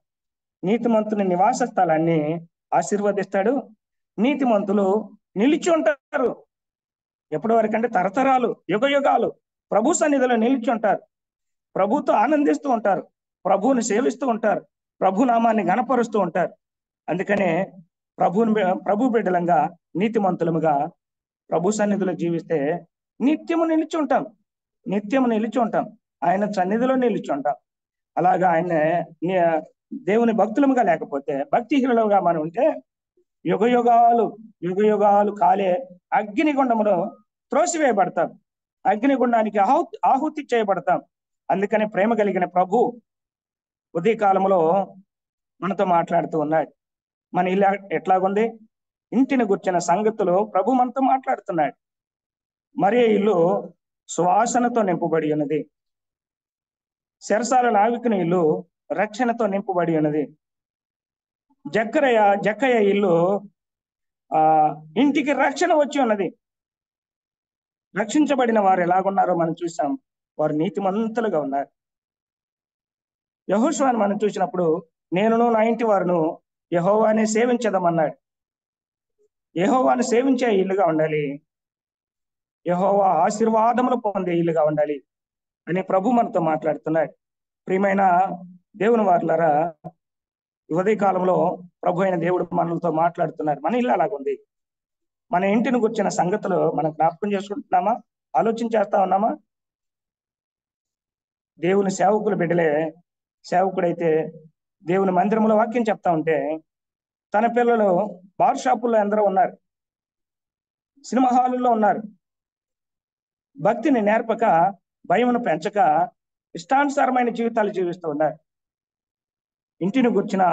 నీతిమంతుని నివాస స్థలాన్ని ఆశీర్వదిస్తాడు. నీతిమంతులు నిలిచి ఉంటారు. ఎప్పటి వరకంటే తరతరాలు, యుగాలు ప్రభు సన్నిధిలో నిలిచి ఉంటారు. ప్రభుతో ఆనందిస్తూ ఉంటారు, ప్రభువుని సేవిస్తూ ఉంటారు, ప్రభు నామాన్ని ఘనపరుస్తూ ఉంటారు. అందుకనే ప్రభు బిడ్డలంగా, నీతిమంతులముగా ప్రభు సన్నిధిలో జీవిస్తే నిత్యము నిలిచి ఉంటాం. ఆయన సన్నిధిలో నిలిచి ఉంటాం. అలాగా ఆయన దేవుని భక్తులముగా లేకపోతే, భక్తిహీనులుగా మనం ఉంటే యుగాలు కాలే అగ్నిగుండములో త్రోసివేయబడతాం. అగ్నిగుండానికి ఆహుతి చేయబడతాం. అందుకని ప్రేమ కలిగిన ప్రభు ఉదయ కాలంలో మనతో మాట్లాడుతూ ఉన్నాడు. మన ఇల్లు ఎట్లాగుంది? ఇంటిని గుర్చిన సంగతులు ప్రభు మనతో మాట్లాడుతున్నాడు. మరి ఇల్లు సువాసనతో నింపబడి ఉన్నది. శరసాల నావికుని ఇల్లు రక్షణతో నింపబడి ఉన్నది. జక్కయ్య ఇల్లు ఇంటికి రక్షణ వచ్చి ఉన్నది. రక్షించబడిన వారు ఎలాగున్నారో మనం చూసాం. వారు నీతిమంతులుగా ఉన్నారు. యెహోషువను మనం చూసినప్పుడు నేనును నా ఇంటి వారును యెహోవానే సేవించదమన్నాడు. యెహోవాను సేవించే ఇల్లుగా ఉండాలి. యెహోవా ఆశీర్వాదములు పొందే ఇల్లుగా ఉండాలి అని ప్రభు మనతో మాట్లాడుతున్నాడు. ప్రియమైన దేవుని వారులారా, ఉదయ కాలంలో ప్రభు అయిన దేవుడు మనలతో మాట్లాడుతున్నారు. మన ఇల్లు అలాగుంది. మన ఇంటిని గుర్చిన సంగతులు మనం జ్ఞాపకం చేసుకుంటున్నామా? ఆలోచన చేస్తా ఉన్నామా? దేవుని సేవకులు బిడ్డలే. సేవకుడైతే దేవుని మందిరంలో వాక్యం చెప్తా ఉంటే తన పిల్లలు బార్ షాపుల్లో ఎందరో ఉన్నారు, సినిమా హాలుల్లో ఉన్నారు. భక్తిని నేర్పక, భయమును పెంచక ఇష్టానుసారమైన జీవితాలు జీవిస్తూ ఉన్నారు. ఇంటిని గుర్చిన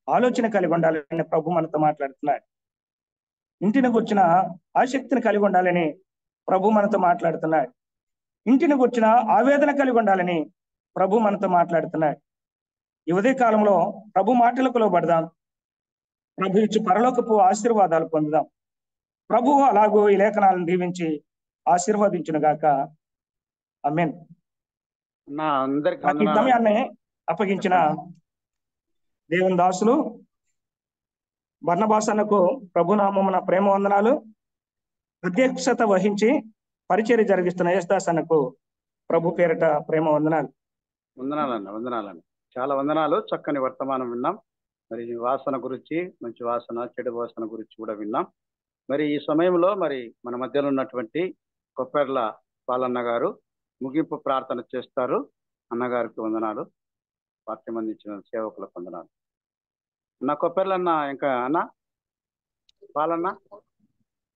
ఆలోచన కలిగి ఉండాలని ప్రభు మనతో మాట్లాడుతున్నాడు. ఇంటిని గుర్చిన ఆసక్తిని కలిగి ఉండాలని ప్రభు మనతో మాట్లాడుతున్నాడు. ఇంటిని గుర్చిన ఆవేదన కలిగి ఉండాలని ప్రభు మనతో మాట్లాడుతున్నాడు. ఈ ఉదయ కాలంలో ప్రభు మాటలకు లోబడదాం. ప్రభు ఇచ్చి పరలోకపు ఆశీర్వాదాలు పొందుదాం. ప్రభువు అలాగూ ఈ లేఖనాలను దీవించి ఆశీర్వదించును గాక. ఆమేన్. అందరికి నాకు ఈ సమయాన్ని అప్పగించిన దేవుని దాసులు బర్నబాస్ అన్నకు ప్రభునామమున ప్రేమ వందనాలు. అధ్యక్షత వహించి పరిచర్య జరిగిస్తున్న యేసుదాస్ అన్నకు ప్రభు పేరిట ప్రేమ వందనాలు. వందనాలండి. చాలా వందనాలు. చక్కని వర్తమానం విన్నాం. మరి వాసన గురించి, మంచి వాసన, చెడు వాసన గురించి కూడా విన్నాం. మరి ఈ సమయంలో మరి మన మధ్యలో ఉన్నటువంటి కొప్పెర్ల పాలన్న గారు ముగింపు ప్రార్థన చేస్తారు. అన్నగారికి వందనాలు. వాక్యం అందించిన సేవకులకు వందనాలు. అన్న కొప్పెర్లన్న, ఇంకా అన్న పాలన్న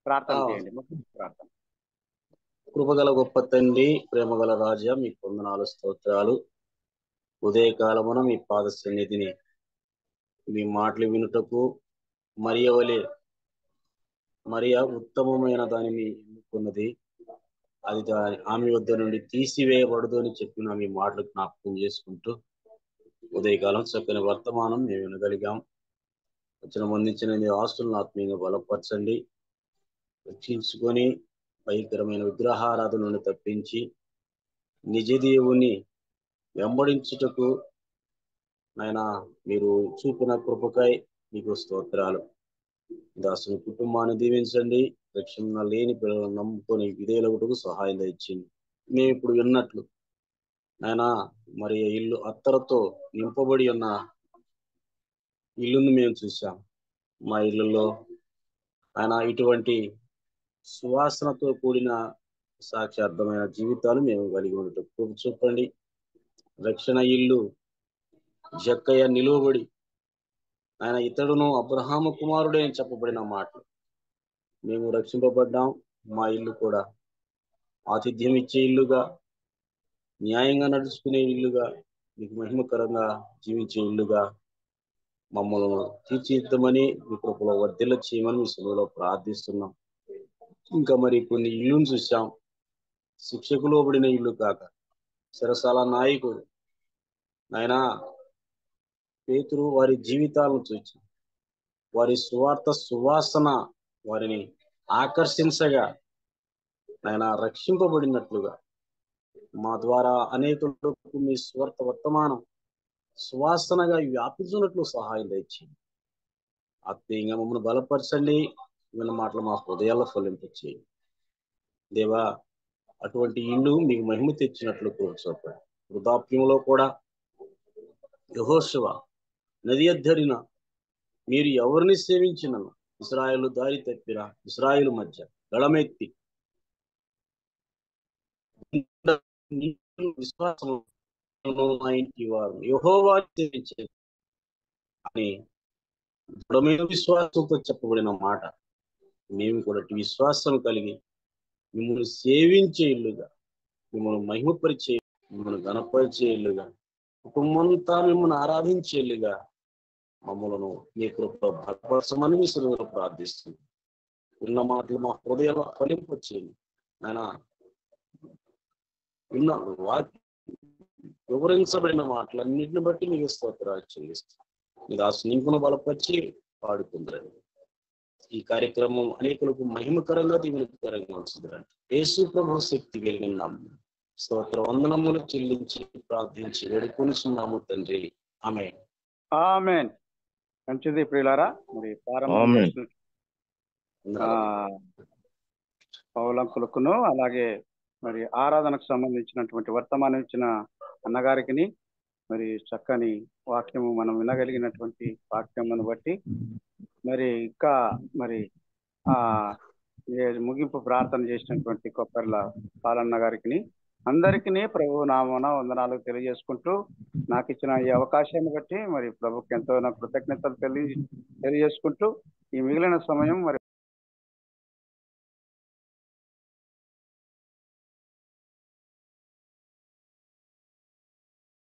ప్రార్థన చేయండి. ముగింపు ప్రార్థన. కృపగల గొప్ప తండ్రి, ప్రేమగల రాజా, మీకు వందనాలు, స్తోత్రాలు. ఉదయకాలమున మీ పాద సన్నిధిని మీ మాటలు వినుటకు మరియా ఉత్తమమైన దానిని ఎన్నుకున్నది, అది ఆమె వద్ద నుండి తీసివేయబడదు అని చెప్పిన మీ మాటలు జ్ఞాపకం చేసుకుంటూ ఉదయకాలం చక్కని వర్తమానం మేము వినగలిగాం. వచ్చిన అందించిన మీ ఆస్తులను ఆత్మీయంగా బలపరచండి. రక్షించుకొని భయంకరమైన విగ్రహారాధన నుండి తప్పించి నిజదేవుని వెంబడించుటకు నాయన మీరు చూపిన కృపకై మీకు స్తోత్రాలు. దాసుని కుటుంబాన్ని దీవించండి. రక్షణ లేని పిల్లలను నమ్ముకొని విధేయులకు సహాయం దయచేయండి. మేము ఇప్పుడు విన్నట్లు నాయన మరి ఇల్లు అత్తరతో నింపబడి ఉన్న ఇల్లును మేము చూసాం. మా ఇళ్ళల్లో ఆయన ఇటువంటి సువాసనతో కూడిన సాక్షార్థమైన జీవితాలు మేము కలిగి ఉండటం చూపండి. రక్షణ ఇల్లు జక్కయ్య నిలువబడి ఆయన ఇతడును అబ్రహాము కుమారుడే అని చెప్పబడిన మాటలు మేము రక్షింపబడ్డాం. మా ఇల్లు కూడా ఆతిథ్యం ఇచ్చే ఇల్లుగా, న్యాయంగా నడుచుకునే ఇల్లుగా, మీకు మహిమకరంగా జీవించే ఇల్లుగా మమ్మల్ని తీర్చిదిద్దమని మీ కృపలో వర్ధిల్ల చేయమని మీ సభలో ప్రార్థిస్తున్నాం. ఇంకా మరి కొన్ని ఇల్లును చూసాం. శిక్షకు లోబడిన ఇల్లు కాక సరసాల నాయకుడు నాయన పేతురు వారి జీవితాలను చూసి వారి సువార్త సువాసన వారిని ఆకర్షించగా నాయన రక్షింపబడినట్లుగా మా ద్వారా అనేకులకు మీ స్వార్థ వర్తమానం సువాసనగా వ్యాపించినట్లు సహాయం తెచ్చింది. ఆత్మీయంగా మమ్మల్ని బలపరచండి. విన్న మాటలు మా హృదయాల్లో ఫలింపచేయండి దేవా. అటువంటి ఇల్లు మీకు మహిమ తెచ్చినట్లు చెప్పండి. వృద్ధాప్యంలో కూడా యెహోషువ నది అద్దరిన మీరు ఎవరిని సేవించినను ఇశ్రాయేలు దారి తప్పిరా, ఇశ్రాయేలు మధ్య గళమెత్తి విశ్వాసం మా ఇంటి వారు యెహోవాను సేవించేది అని దృఢమైన విశ్వాసంతో చెప్పబడిన మాట మేము కూడా విశ్వాసం కలిగి మిమ్మల్ని సేవించే ఇల్లుగా, మిమ్మల్ని మహిమపరిచే, మిమ్మల్ని గణపరిచే ఇల్లుగా, కుటుంబంతా మిమ్మల్ని ఆరాధించే ఇల్లుగా మమ్మలను మీ కృపలో బలపరచమని మీ సన్నిధిలో ప్రార్థిస్తుంది. విన్న మాటలు మా హృదయంలో ఫలింపచేయండి. ఆయన విన్న వివరించబడిన మాటలన్నింటిని బట్టి మీకు స్తోత్రాలు చెల్లిస్తాం. మీ దాసు నింపును బలపరిచి పాడుకుందరండి. ఈ కార్యక్రమం అనేకులకు మహిమకరంగా దీవెనకరంగా ఉంచుదరండి. యేసు ప్రభు శక్తి కలిగిన స్తోత్ర వందనములు చెల్లించి ప్రార్థించి వేడుకొనిస్తున్నాము తండ్రి. ఆమేన్. ఆమేన్. మంచిది ప్రియులారా. మరి పౌలంకులకును అలాగే మరి ఆరాధనకు సంబంధించినటువంటి వర్తమానం ఇచ్చిన అన్నగారికి మరి చక్కని వాక్యము మనం వినగలిగినటువంటి వాక్యమును బట్టి మరి ఇంకా మరి ముగింపు ప్రార్థన చేసినటువంటి కొప్పర్ల పాలన్న గారికి అందరికీ ప్రభు నామమున వందనాలు తెలియజేసుకుంటూ నాకు ఇచ్చిన ఈ అవకాశాన్ని బట్టి మరి ప్రభుకి ఎంతో నా కృతజ్ఞతలు తెలియజేసుకుంటూ ఈ మిగిలిన సమయం మరి